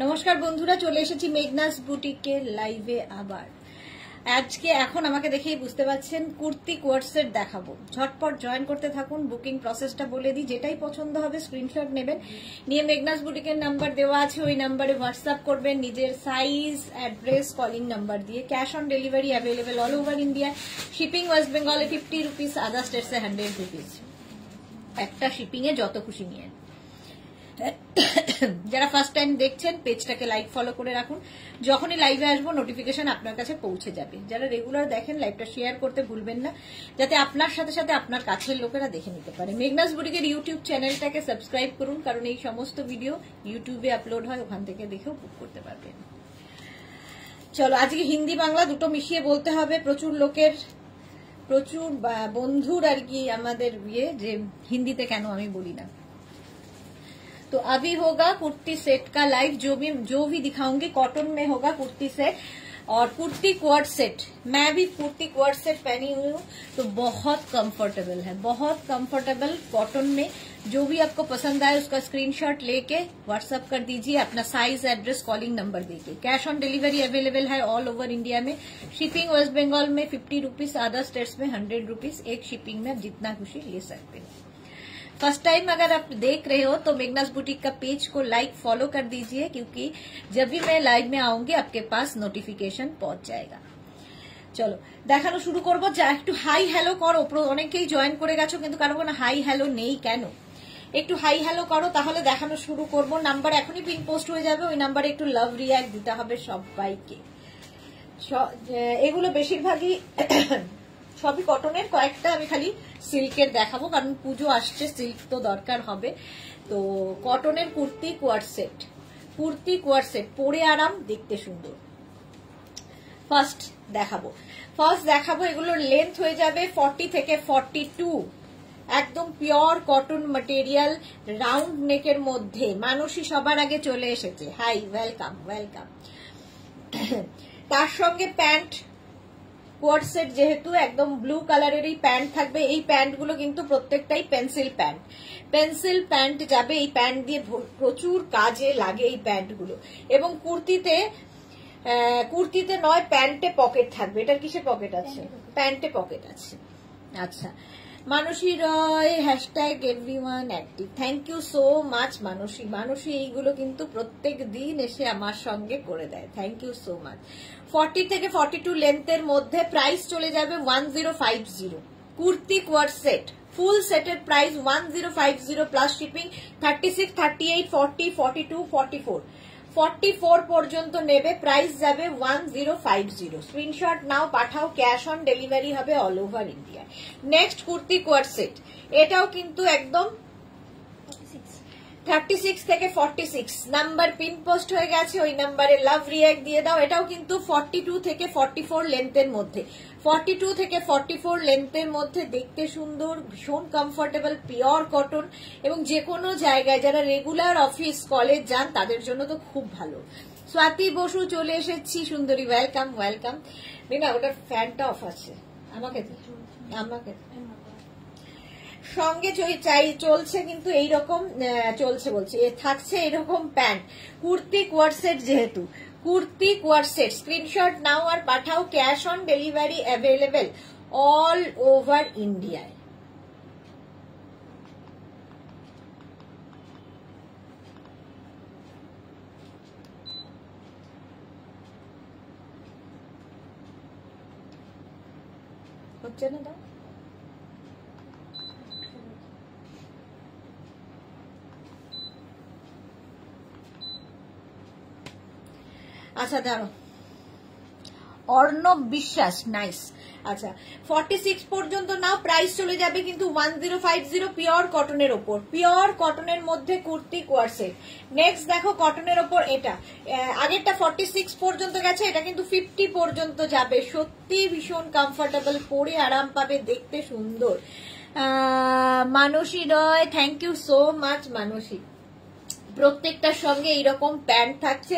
নমস্কার বন্ধুরা, চলে এসেছি মেঘনাস বুটিকের লাইভে আবার। আজকে এখন আমাকে দেখেই বুঝতে পারছেন কুর্তি কোয়ার্টসেট দেখাবো। ঝটপট জয়েন করতে থাকুন। বুকিং প্রসেসটা বলে দিই, যেটাই পছন্দ হবে স্ক্রিনশট নেবেন, নিয়ে মেঘনাস বুটিকের নাম্বার দেওয়া আছে, ওই নাম্বারে হোয়াটসঅ্যাপ করবেন নিজের সাইজ, অ্যাড্রেস, কলিং নাম্বার দিয়ে। Cash on delivery available all over India. Shipping west বেঙ্গলে 50 রুপিস, আদার স্টেটসে 100 রুপিস। একটা শিপিং এ যত খুশি নিয়ে। যারা ফার্স্ট টাইম দেখছেন পেজটাকে লাইক ফলো করে রাখুন, যখনই লাইভে আসবো নোটিফিকেশন আপনার কাছে পৌঁছে যাবে। যারা রেগুলার দেখেন লাইভটা শেয়ার করতে ভুলবেন না, যাতে আপনার সাথে সাথে আপনার কাছের লোকেরা দেখে নিতে পারে। মেঘনাস বুটিকের ইউটিউব চ্যানেলটাকে সাবস্ক্রাইব করুন, কারণ এই সমস্ত ভিডিও ইউটিউবে আপলোড হয়, ওখান থেকে দেখেও বুক করতে পারবেন। চলো, আজকে হিন্দি বাংলা দুটো মিশিয়ে বলতে হবে। প্রচুর বন্ধুর আর কি আমাদের যে হিন্দিতে কেন আমি বলি না। तो अभी होगा कुर्ती सेट का लाइव, जो भी दिखाऊंगी कॉटन में होगा कुर्ती सेट और कुर्ती क्वार्ट सेट। मैं भी कुर्ती क्वार्ट सेट पहनी हुई हूँ, तो बहुत कंफर्टेबल है, बहुत कंफर्टेबल कॉटन में। जो भी आपको पसंद आए उसका स्क्रीनशॉट लेके व्हाट्सएप कर दीजिए, अपना साइज, एड्रेस, कॉलिंग नंबर देके। कैश ऑन डिलीवरी अवेलेबल है ऑल ओवर इंडिया में। शिपिंग वेस्ट बंगाल में 50 रुपीज, अदर स्टेट्स में 100 रुपीज। एक शिपिंग में आप जितना खुशी ले सकते हो। फर्स्ट टाइम अगर आप देख रहे हो तो मेघनास बुटीक का पेज को लाइक फॉलो कर दीजिए, क्योंकि जब भी मैं लाइव में आऊंगी आपके पास नोटिफिकेशन पहुंच जाएगा। চলো দেখানো শুরু করবো। যা একটু হাই হ্যালো করো, অনেকেই জয়েন করে গেছো কিন্তু কারো কোনো হাই হ্যালো নেই কেন? একটু হাই হ্যালো করো, তাহলে দেখানো শুরু করব। নাম্বার এখনই পিন পোস্ট হয়ে যাবে, ওই নাম্বারে একটু লাভ রিয়াক্ট দিতে হবে সবাইকে। এগুলো বেশিরভাগই সবই কটনের, কয়েকটা আমি খালি সিল্কের দেখাবো, কারণ পুজো আসছে, সিল্ক তো দরকার হবে। তো কটনের কুর্তি কোয়ার্ট সেট, পরে আরাম, দেখতে সুন্দর। ফার্স্ট দেখাবো এগুলোর লেন্থ হয়ে যাবে 40 থেকে 42, একদম পিওর কটন ম্যাটেরিয়াল, রাউন্ড নেকের মধ্যে। মানসী সবার আগে চলে এসেছে, হাই, ওয়েলকাম। তার সঙ্গে প্যান্ট, কোয়ার্ট সেট যেহেতু একদম ব্লু কালারেরই প্যান্ট থাকবে। এই প্যান্টগুলো কিন্তু প্রত্যেকটাই পেন্সিল প্যান্ট যাবে। এই প্যান্ট দিয়ে প্রচুর কাজে লাগে এই প্যান্টগুলো। এবং কুর্তিতে নয়, প্যান্টে পকেট থাকবে। এটার কিসে পকেট আছে? প্যান্টে পকেট আছে। আচ্ছা, Manasi Roy, hashtag everyone active. Thank you so much Manasi এইগুলো কিন্তু প্রত্যেক দিন এসে আমার সঙ্গে করে দেয়। Thank you so much. 40 থেকে 42 লেন্থের মধ্যে, প্রাইস চলে যাবে 1050। কুর্তি কোয়ার্ট সেট ফুল সেটের প্রাইস 1050 প্লাস শিপিং। 36, 38, 40, 42, 44 পর্যন্ত নেবে, প্রাইস যাবে 1050। স্ক্রিনশট নাও, পাঠাও। ক্যাশ অন ডেলিভারি হবে all over India. Next kurti coord set, এটাও কিন্তু একদম 36 থেকে 46 নাম্বার পিন পোস্ট হয়ে গেছে, ওই নাম্বারে লাভ রিয়াক্ট দিয়ে দাও। এটাও কিন্তু 42 থেকে 44 লেন্থের মধ্যে, 42 থেকে 44 লেন্থের মধ্যে, দেখতে সুন্দর, ভীষণ কমফোর্টেবল, পিওর কটন। এবং যে কোনো জায়গায় যারা রেগুলার অফিস কলেজ যান তাদের জন্য তো খুব ভালো। স্বাতি বসু চলে এসেছি, সুন্দরী, ওয়েলকাম। না, ওটার ফ্যানটা অফ আছে, আমাকে সঙ্গে চলছে কিন্তু এইরকম চলছে থাকছে এইরকম প্যান্ট। কুর্তি কোয়ার্ট সেট যেহেতু, কুর্তি কোয়ার্ট সেট স্ক্রিনশট নাও আর পাঠাও। Cash on delivery available all over ইন্ডিয়ায়। হচ্ছে না? দাও। আচ্ছা দাঁড়ো, অর্ণব বিশ্বাস, নাইস। আচ্ছা, 46 পর্যন্ত নাও, প্রাইস চলে যাবে কিন্তু 1050, পিওর কটনের ওপর, পিওর কটনের মধ্যে কুর্তি কোয়ার্ট সেট। নেক্সট দেখো কটনের ওপর, এটা আগেরটা 46 পর্যন্ত গেছে, এটা কিন্তু 50 পর্যন্ত যাবে। সত্যি ভীষণ কমফোর্টেবল, পরে আরাম পাবে, দেখতে সুন্দর। মানসী রয়, থ্যাংক ইউ সো মাচ মানসী। প্রত্যেকটার সঙ্গে এইরকম প্যান্ট থাকছে,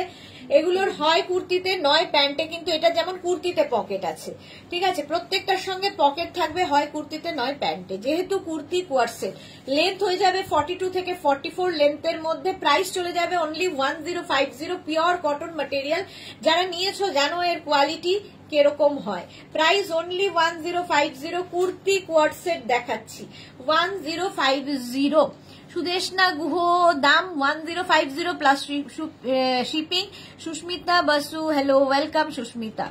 এগুলোর হয় কুর্তিতে নয় প্যান্টে, কিন্তু এটা যেমন কুর্তিতে পকেট আছে, ঠিক আছে, প্রত্যেকটার সঙ্গে পকেট থাকবে, হয় কুর্তিতে নয় প্যান্টে। যেহেতু কুর্তি কোয়ার্সেট, লেন্থ হয়ে যাবে 42 থেকে 44 লেন্থের মধ্যে, প্রাইস চলে যাবে অনলি 1050, পিওর কটন ম্যাটেরিয়াল। যারা নিয়েছো জানো এর কোয়ালিটি কিরকম হয়। প্রাইস অনলি 1050, কুর্তি কোয়ার্সেট দেখাচ্ছি 1050। সুদেশনা গুহ দাম 1050 plus shipping. Susmita Basu hello, welcome Susmita.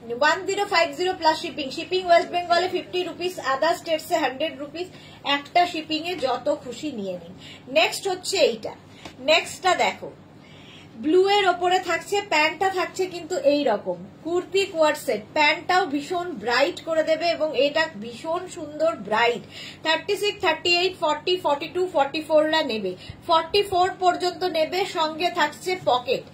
1050 plus shipping. Shipping west বেঙ্গলে 50 রুপিস, আদার স্টেটসে 100 রুপিস। একটা শিপিং এ যত খুশি নিয়ে নিন। নেক্সট হচ্ছে এইটা, নেক্সটটা দেখো, ব্লু এর ওপরে থাকছে, প্যান্টটা থাকছে কিন্তু এই রকম কুর্তি কোয়ার্সেট। প্যান্টটাও ভীষণ ব্রাইট করে দেবে এবং এটা ভীষণ সুন্দর ব্রাইট। 36, 38, 40, 42, 44রা নেবে, 44 পর্যন্ত নেবে, সঙ্গে থাকছে পকেট।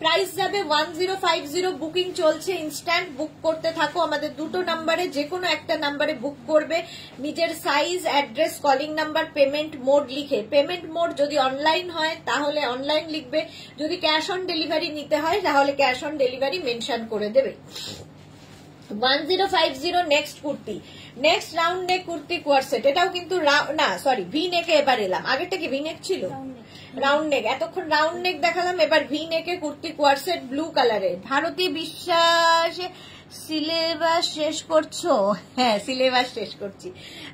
প্রাইস যাবে 1050। বুকিং চলছে, ইনস্ট্যান্ট বুক করতে থাকো আমাদের দুটো নাম্বারে, যে কোনো একটা নাম্বারে বুক করবে, নিজের size, address, calling number, payment mode লিখে। পেমেন্ট মোড যদি অনলাইন হয় তাহলে অনলাইন লিখবে, যদি ক্যাশ অন ডেলিভারি নিতে হয় তাহলে ক্যাশ অন ডেলিভারি মেনশন করে দেবে। 1050। Next kurti, next round neck kurti coord set. এটাও কিন্তু না সরি ভি নেকে এবার এলাম, আগেরটা কি ভি নেক ছিল? Round neck. এতক্ষণ রাউন্ড নেক দেখালাম, এবার ভি নেকে কুর্তি কোয়ার্সেট ব্লু কালারের। ভারতী বিশ্বাস সিলেবাস শেষ করছো? হ্যাঁ সিলেবাস শেষ করছি।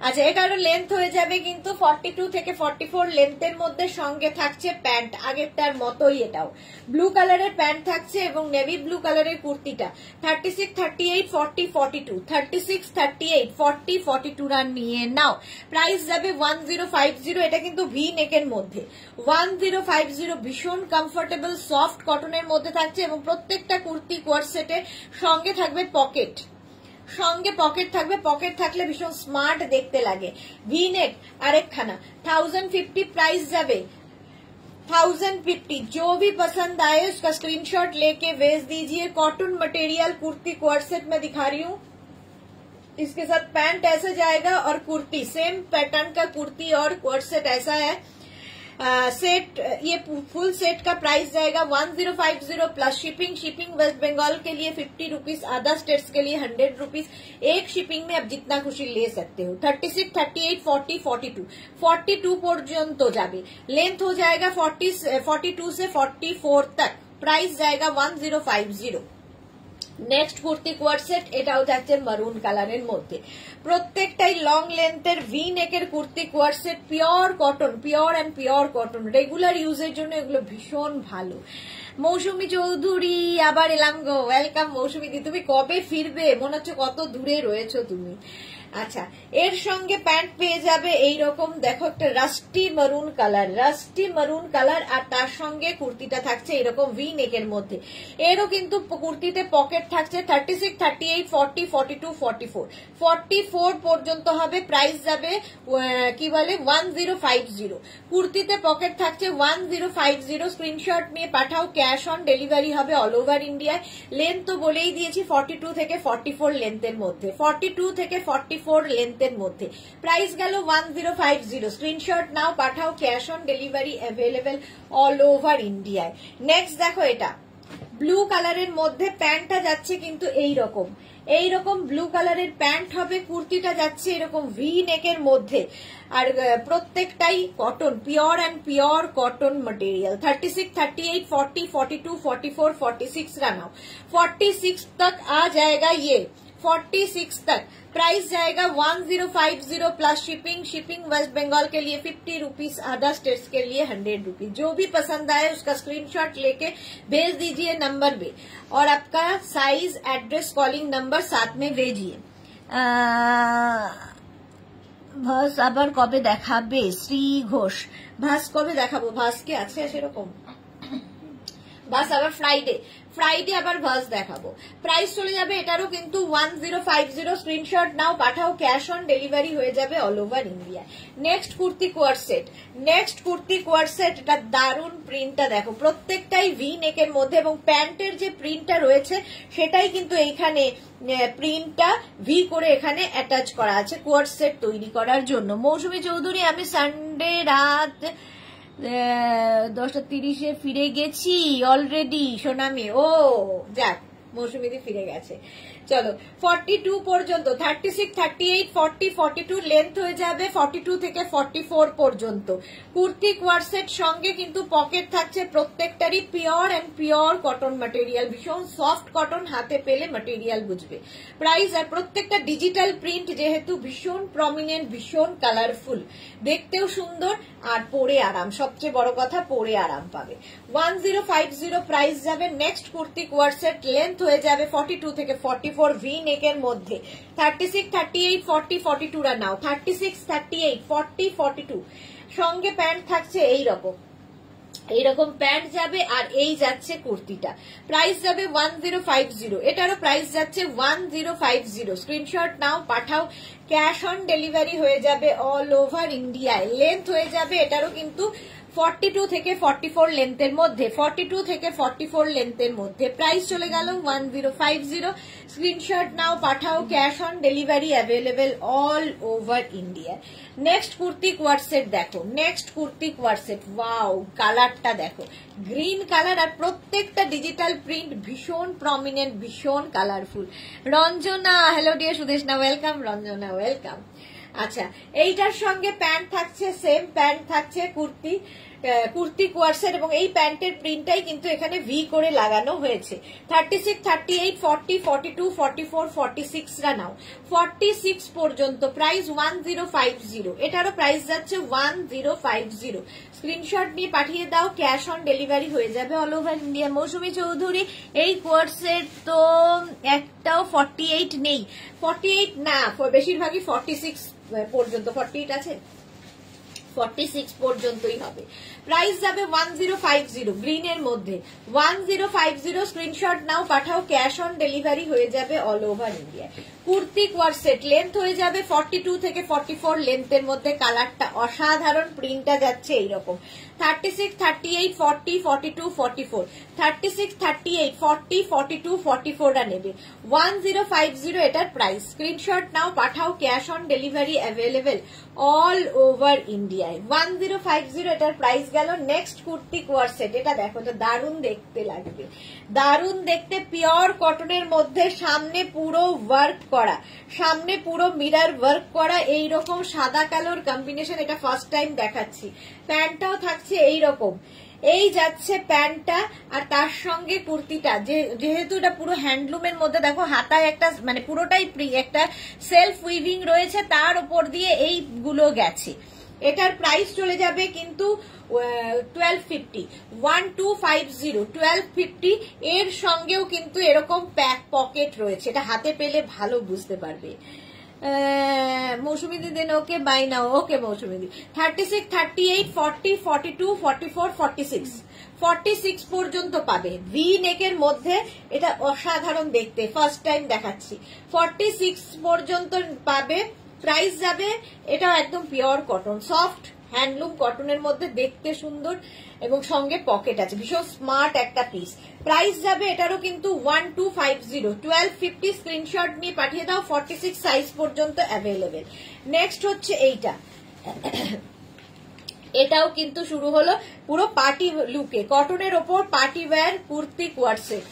আচ্ছা, এটারও লেন্থ হয়ে যাবে কিন্তু 42 থেকে 44 লেন্থের মধ্যে, সঙ্গে থাকছে প্যান্ট, আগেরটার মতোই এটাও ব্লু কালারের প্যান্ট থাকছে এবং নেভি ব্লু কালারের কুর্তিটা। 36, 38, 40, 42, 36, 38, 40, 42 রান নিয়ে নাও। প্রাইস যাবে 1050। এটা কিন্তু ভি নেকের মধ্যে 1050, ভীষণ কমফোর্টেবল সফট কটনের মধ্যে থাকছে এবং প্রত্যেকটা কুর্তি কোয়ার্সেটের সঙ্গে থাকবে পকেট, সঙ্গে পকেট থাকবে। পকেট থাকলে ভীষণ স্মার্ট দেখতে লাগে। ভি নেক আরেকখানা 1050, प्राइस जावे 1050। जो भी पसंद आए उसका स्क्रीनशॉट लेके भेज दीजिए। कॉटन मटेरियल कुर्ती कोर्सेट में दिखा रही हूँ, इसके साथ पैंट ऐसे जाएगा और कुर्ती सेम पैटर्न का कुर्ती और कोर्सेट ऐसा है। सेट ये फुल सेट का प्राइस जाएगा 1050 plus shipping. Shipping West Bengal के लिए 50 रुपीज, अदर स्टेट्स के लिए 100 रुपीज। एक शिपिंग में आप जितना खुशी ले सकते हो। 36, 38, 40, 42, 42 पर्यंत जाबे। लेंथ हो जाएगा 42 से 44 तक। प्राइस जाएगा 1050। নেক্সট কুর্তি কোয়ার্সেট, এটাও যাচ্ছে মারুন কালারের মধ্যে। প্রত্যেকটাই লং লেন্থের ভি নেকের kurti coord set, pure cotton, pure and pure cotton. Regular ইউজের জন্য এগুলো ভীষণ ভালো। মৌসুমী চৌধুরী আবার এলাম গো, ওয়েলকাম মৌসুমী দি। তুমি কবে ফিরবে? মনে হচ্ছে কত দূরে রয়েছো তুমি। আচ্ছা, এর সঙ্গে প্যান্ট পেয়ে যাবে এইরকম, দেখো একটা rusty maroon colour, rusty maroon colour, আর তার সঙ্গে কুর্তিটা থাকছে এরকম ভি নেকের মধ্যে। এরও কিন্তু কুর্তিতে পকেট থাকছে। 36, 38, 40, 42, 44, 44 পর্যন্ত হবে। প্রাইস যাবে কি বলে 1050। কুর্তিতে পকেট থাকছে 1050। স্ক্রিনশট নিয়ে পাঠাও, ক্যাশ অন ডেলিভারি হবে অল ওভার ইন্ডিয়ায়। লেন্থ তো বলেই দিয়েছি 42 থেকে 44 লেন্থের মধ্যে, 42 থেকে 44 লেন্থের মধ্যে। প্রাইস গেল 1050। স্ক্রিনশট নাও, পাঠাও, cash on delivery available all over ইন্ডিয়ায়। নেক্সট দেখো, এটা ব্লু কালারের মধ্যে প্যান্টটা যাচ্ছে কিন্তু এইরকম ব্লু কালারের প্যান্ট হবে। কুর্তিটা যাচ্ছে এরকম ভি নেকের মধ্যে, আর প্রত্যেকটাই cotton, pure and pure cotton material. 36, 38, 40, 42, 44, 46 run 46 तक आ जाएगा ये, 46 तक। प्राइस जाएगा 1050 plus shipping. Shipping West Bengal के लिए 50 रुपीज, अदर स्टेट्स के लिए 100 रुपीज। जो भी पसंद आए उसका स्क्रीनशॉट लेके भेज दीजिए नंबर पे, और आपका साइज, एड्रेस, कॉलिंग नंबर साथ में भेजिए। ভাস আবার কবে দেখাবে? শ্রী ঘোষ, ভাস কবে দেখাবো? ভাস কি আছে সেরকম? ভাস আবার ফ্রাইডে আবার ভাস দেখাবো। প্রাইস চলে যাবে এটারও কিন্তু 1050। স্ক্রিনশট নাও, পাঠাও, ক্যাশ অন ডেলিভারি হয়ে যাবে all over India. Next kurti coord set, এটা দারুণ প্রিন্টটা দেখো, প্রত্যেকটাই ভি নেকের মধ্যে এবং প্যান্টের যে প্রিন্টটা রয়েছে সেটাই কিন্তু এইখানে প্রিন্টটা ভি করে এখানে অ্যাটাচ করা আছে কোয়ার্সেট তৈরি করার জন্য। মৌসুমী চৌধুরী, আমি সানডে রাত 10:30 ফিরে গেছি অলরেডি সোনামি। ও যাক, মৌসুমীদি ফিরে গেছে। চলো 42 পর্যন্ত, 36, 38, 40, 42 লেন্থ হয়ে যাবে 42 থেকে 44 পর্যন্ত। কুর্তি কোয়ারসেট সঙ্গে কিন্তু পকেট থাকছে প্রত্যেকটারই pure and pure cotton material, ভীষণ সফট কটন, হাতে পেলে ম্যাটেরিয়াল বুঝবে। প্রাইস আর প্রত্যেকটা ডিজিটাল প্রিন্ট, যেহেতু ভীষণ প্রমিনেন্ট, ভীষণ কালারফুল, দেখতেও সুন্দর আর পরে আরাম, সবচেয়ে বড় কথা পরে আরাম পাবে। 1050 প্রাইস যাবে। নেক্সট কুর্তি কোয়ারসেট লেন্থ হয়ে যাবে 42 থেকে 44 ভি নেকের মধ্যে। 36, 38, 40, 42 রা নাও। 36, 38, 40, 42 সঙ্গে প্যান্ট থাকছে এইরকম প্যান্ট যাবে। আর এই যাচ্ছে কুর্তিটা, প্রাইস যাবে 1050। এটারও প্রাইস যাচ্ছে 1050। স্ক্রিনশট নাও, পাঠাও। ক্যাশ অন ডেলিভারি হয়ে যাবে অল ওভার ইন্ডিয়ায়। লেন্থ হয়ে যাবে এটারও কিন্তু 42 থেকে 44 লেন্থের মধ্যে, 42 থেকে 44 লেন্থের মধ্যে। প্রাইস চলে গেল 1050। স্ক্রিনশট নাও, পাঠাও। Cash on delivery available all over India. Next kurti coord set দেখো, নেক্সট কুর্তি কোয়ারসেট, ওয়াও কালারটা দেখো, গ্রিন কালার আর প্রত্যেকটা ডিজিটাল প্রিন্ট, ভীষণ প্রমিনেন্ট, ভীষণ colourful. Ranjana, hello dear Sudeshna, welcome. Ranjana welcome. আচ্ছা, এইটার সঙ্গে প্যান্ট থাকছে, সেম প্যান্ট থাকছে কুর্তি কোয়ারসেট, এবং এই প্যান্টের প্রিন্টটাই কিন্তু এখানে ভি করে লাগানো হয়েছে। 36, 38, 40, 42, 44, 46 রা নাও। 46 পর্যন্ত প্রাইস 1050। এটারও প্রাইস যাচ্ছে 1050। স্ক্রিনশট নিয়ে পাঠিয়ে দাও, ক্যাশ অন ডেলিভারি হয়ে যাবে অল ওভার ইন্ডিয়া। মৌসুমী চৌধুরী, এই কোয়ারসেট তো একটাও 48 নেই। 48 না, বেশিরভাগই 46 পর্যন্ত। 48 আছে, 46 পর্যন্তই হবে। প্রাইস যাবে 1050 গ্রিনের মধ্যে। 1050 স্ক্রিনশট নাও, পাঠাও। ক্যাশ অন ডেলিভারি হয়ে যাবে all over India. Kurti coord set length হয়ে যাবে 42 থেকে 44 লেন্থের মধ্যে। কালারটা অসাধারণ, প্রিন্টটা যাচ্ছে এইরকম। 36, 38, 40, 42, 44, 36, 38, 40, 42, 44 রা নেবে। 1050 এটার প্রাইস। স্ক্রিনশট নাও, পাঠাও। Cash on delivery available all over ইন্ডিয়ায়। 1050 এটার প্রাইস গেল। নেক্সট কুর্তি কোয়ারসেট, এটা দেখো, তো দারুণ দেখতে লাগবে, দারুণ দেখতে, পিওর কটনের মধ্যে, সামনে পুরো ওয়ার্ক করা, সামনে পুরো মিরর ওয়ার্ক করা, এইরকম সাদা কালোর কম্বিনেশন। এটা ফার্স্ট টাইম দেখাচ্ছি। প্যান্টটাও থাকছে এইরকম, এই যাচ্ছে প্যান্টটা, আর তার সঙ্গে কুর্তিটা, যেহেতু এটা পুরো হ্যান্ডলুমের মধ্যে, দেখো হাতায় একটা মানে পুরোটাই একটা সেলফ উইভিং রয়েছে, তার উপর দিয়ে এইগুলো গেছে। এটার প্রাইস চলে যাবে কিন্তু 1250, 1250, 1250। এর সঙ্গেও কিন্তু এরকম পকেট রয়েছে, এটা হাতে পেলে ভালো বুঝতে পারবে। মৌসুমী দিদি, ওকে বাই নাও। ওকে মৌসুমী দিদি। 36, 38, 40, 42, 44, 46, 46 পর্যন্ত পাবে। ভি নেকের মধ্যে, এটা অসাধারণ দেখতে, ফার্স্ট টাইম দেখাচ্ছি। 46 পর্যন্ত পাবে। প্রাইস যাবে, এটাও একদম পিওর কটন, সফট হ্যান্ডলুম কটনের মধ্যে, দেখতে সুন্দর এবং সঙ্গে পকেট আছে, ভীষণ স্মার্ট একটা পিস। প্রাইস যাবে এটারও কিন্তু 1250, 1250। স্ক্রিনশট নিয়ে পাঠিয়ে দাও। 46 সাইজ পর্যন্ত অ্যাভেলেবেল। নেক্সট হচ্ছে এইটা, এটাও কিন্তু শুরু হলো পুরো পার্টি লুকে, কটনের ওপর পার্টি ওয়্যার কুর্তি কোয়ারসেট,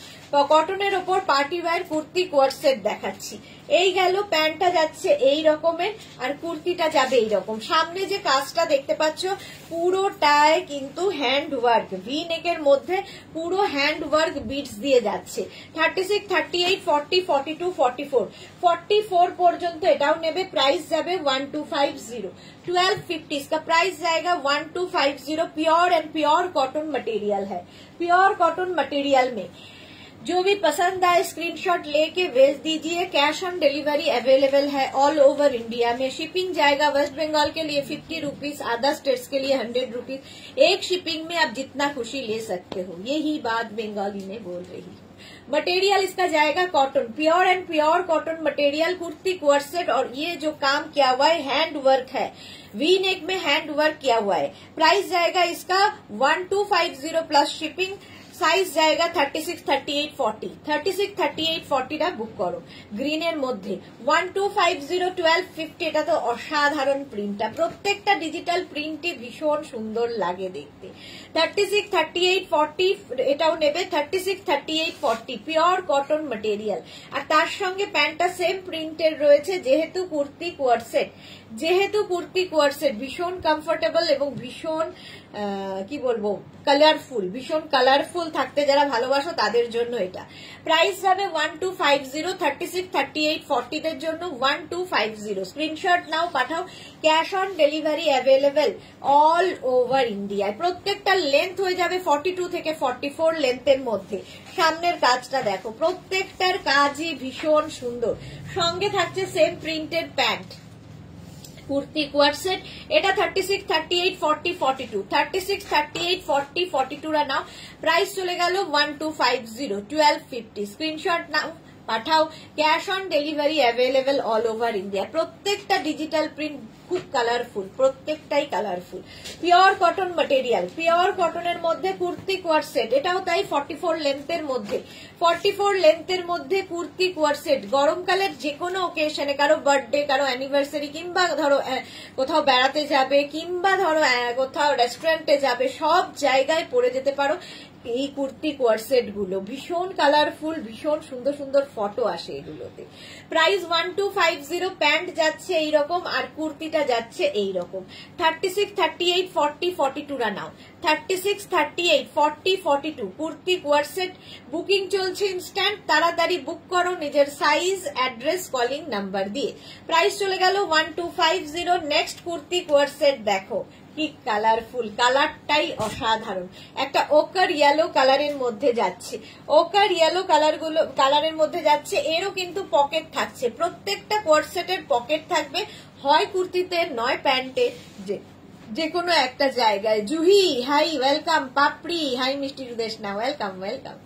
কটনের ওপর পার্টি ওয়্যার কুর্তি কোয়ারসেট দেখাচ্ছি। এই গেল, প্যান্টটা যাচ্ছে এই রকমের আর কুর্তিটা যাবে এইরকম। সামনে যে কাজটা দেখতে পাচ্ছ পুরোটায় কিন্তু হ্যান্ড ওয়ার্ক, ভি নেকের মধ্যে পুরো হ্যান্ড ওয়ার্ক বিটস দিয়ে যাচ্ছে। 36, 38, 40, 42, 44, 44 পর্যন্ত এটাও নেবে। প্রাইস যাবে 1250, 1250 इसका प्राइस जाएगा 1250। Pure and pure cotton material है, प्योर कॉटन मटेरियल में जो भी पसंद आए स्क्रीनशॉट लेके भेज दीजिए। कैश ऑन डिलीवरी अवेलेबल है ऑल ओवर इंडिया में। शिपिंग जाएगा वेस्ट बंगाल के लिए 50 रुपीज, अदर स्टेट्स के लिए 100 रुपीज। एक शिपिंग में आप जितना खुशी ले सकते हो, यही बात बंगाली में बोल रही हूँ। मटेरियल इसका जाएगा cotton, pure and pure cotton material, kurti corset. और ये जो काम किया हुआ है हैंड वर्क है, वी नेक में हैंड वर्क किया हुआ है। प्राइस जाएगा इसका 1250 प्लस शिपिंग। সাইজ জায়গা 36, 38, 40, 36, 38, 40টা বুক করো গ্রিনের মধ্যে। 1250, 1250, এটা তো অসাধারণ প্রিন্টটা, প্রত্যেকটা ডিজিটাল প্রিন্টই ভীষণ সুন্দর লাগে দেখতে। 36, 38, 40 এটাও নেবে। 36, 38, 40 পিওর কটন ম্যাটেরিয়াল, আর তার সঙ্গে প্যান্টটা সেম প্রিন্টের রয়েছে। যেহেতু কুর্তি কোয়ারসেট ভীষণ কমফোর্টেবল এবং ভীষণ কি বলবো কালারফুল, ভীষণ কালারফুল থাকতে যারা ভালোবাসো তাদের জন্য এটা। প্রাইস যাবে 1250, 36, 38, 40 দের জন্য 1250। স্ক্রিনশট নাও, পাঠাও। Cash on delivery available all over ইন্ডিয়ায়। প্রত্যেকটা লেন্থ হয়ে যাবে 42 থেকে 44 লেন্থের মধ্যে। সামনের কাজটা দেখো, প্রত্যেকটার কাজই ভীষণ সুন্দর। সঙ্গে থাকছে সেম প্রিন্টের প্যান্ট, কুর্তি কোয়ারসেট। এটা 36, 38, 40, 42, 36, 38, 40, 42 রা নাও। প্রাইস চলে গেল 1250, 1250। স্ক্রিনশট নাও, পাঠাও। Cash on delivery available all over India. প্রত্যেকটা ডিজিটাল প্রিন্ট খুব কালারফুল, প্রত্যেকটাই colourful. Pure cotton material, pure কটনের মধ্যে কুর্তি কোয়ারসেট, এটাও তাই 44 লেন্থের মধ্যে। 44 লেন্থের মধ্যে কুর্তি কোয়ারসেট। গরমকালের যে কোনো ওকেশনে, কারো বার্থডে, কারো অ্যানিভার্সারি, কিংবা ধরো কোথাও বেড়াতে যাবে, কিংবা ধরো কোথাও রেস্টুরেন্টে যাবে, সব জায়গায় পরে যেতে পারো এই কুর্তি কোয়ারসেট গুলো। ভীষণ কালারফুল, ভীষণ সুন্দর সুন্দর ফটো আসে এগুলোতে। প্রাইস 1250। প্যান্ট যাচ্ছে এইরকম আর কুর্তিটা যাচ্ছে এইরকম। 36, 38, 40, 42 রা নাও। 36, 38, 40, 42 কুর্তি কোয়ারসেট বুকিং চলছে ইনস্ট্যান্ট। তাড়াতাড়ি বুক করো নিজের সাইজ, অ্যাড্রেস, কলিং নাম্বার দিয়ে। প্রাইস চলে গেল 1250। নেক্সট কুর্তি কোয়ারসেট দেখো, কি কালারফুল, কালারটাই অসাধারণ। একটা ওকার ইয়েলো কালারের মধ্যে যাচ্ছে, ওকার ইয়েলো কালারের মধ্যে যাচ্ছে। এরও কিন্তু পকেট থাকছে, প্রত্যেকটা কোয়ারসেটের পকেট থাকবে, হয় কুর্তিতে নয় প্যান্টে, যে কোনো একটা জায়গায়। Juhi hi, welcome. Papri hi, Mishti Rudeshna, welcome welcome.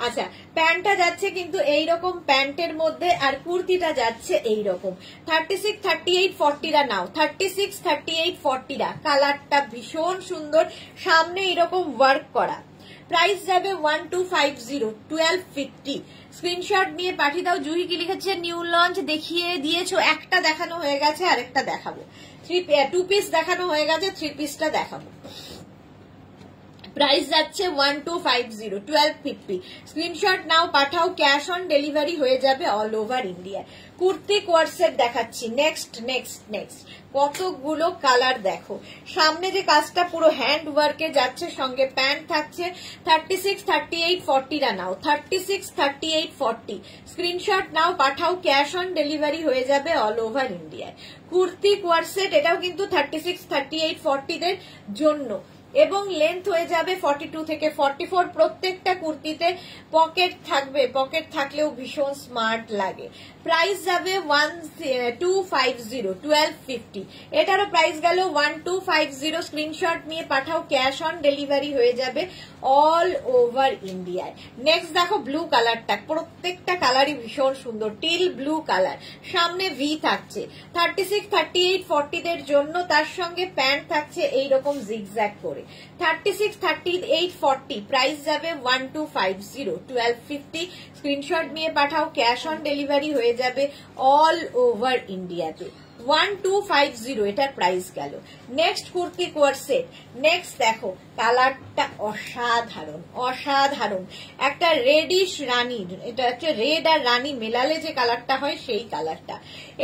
আচ্ছা, প্যান্টটা যাচ্ছে কিন্তু এইরকম প্যান্টের মধ্যে, আর কুর্তিটা যাচ্ছে এইরকম। 36, 38, 40 রা নাও। 36, 38, 40 রা। কালারটা ভীষণ সুন্দর, সামনে এরকম ওয়ার্ক করা। প্রাইস যাবে 1250, 1250। স্ক্রিনশট নিয়ে পাঠিয়ে দাও। জুহি কি লিখেছে, নিউ লঞ্চ দেখিয়ে দিয়েছো, একটা দেখানো হয়ে গেছে, আরেকটা দেখাবো। 2 পিস দেখানো হয়ে গেছে, 3 পিসটা দেখাবো। প্রাইস যাচ্ছে 1250, 1250। স্ক্রিনশট নাও, পাঠাও। ক্যাশ অন ডেলিভারি হয়ে যাবে অল ওভার ইন্ডিয়া। কুর্তি কোয়ারসেট দেখাচ্ছি। নেক্সট নেক্সট নেক্সট কতগুলো কালার দেখো। সামনে যে কাজটা পুরো হ্যান্ড ওয়ার্কে যাচ্ছে, সঙ্গে প্যান্ট থাকছে। 36, 38, 40 রা নাও। 36, 38, 40 স্ক্রিনশট নাও, পাঠাও। ক্যাশ অন ডেলিভারি হয়ে যাবে অল ওভার ইন্ডিয়ায়। কুর্তি কোয়ারসেট, এটাও কিন্তু 36, 38, 40 দের জন্য, এবং লেন্থ হয়ে যাবে 42 থেকে 44। প্রত্যেকটা কুর্তিতে পকেট থাকবে, পকেট থাকলেও ভীষণ স্মার্ট লাগে। প্রাইস যাবে 1250, 1250। এটারও প্রাইস গেল 1250। স্ক্রিনশট নিয়ে পাঠাও। ক্যাশ অন ডেলিভারি হয়ে যাবে অল ওভার ইন্ডিয়ায়। নেক্সট দেখো ব্লু কালারটা, প্রত্যেকটা কালারই ভীষণ সুন্দর, টিল ব্লু কালার। সামনে ভি থাকছে। 36, 38, 40 দের জন্য, তার সঙ্গে প্যান্ট থাকছে এইরকম জিগজ্যাগ করে। 36, 38, 40 প্রাইস যাবে 1250, 1250। স্ক্রিনশট নিয়ে পাঠাও। ক্যাশ অন ডেলিভারি হয়ে যাবে অল ওভার ইন্ডিয়াতে। 1250 এটার প্রাইস গেল। নেক্সট কুর্তি কোয়ারসেট। নেক্সট দেখো, কালারটা অসাধারণ, অসাধারণ। একটা রেডিশ রানী, এটা হচ্ছে রেড আর রানী মেলালে যে কালারটা হয় সেই কালারটা।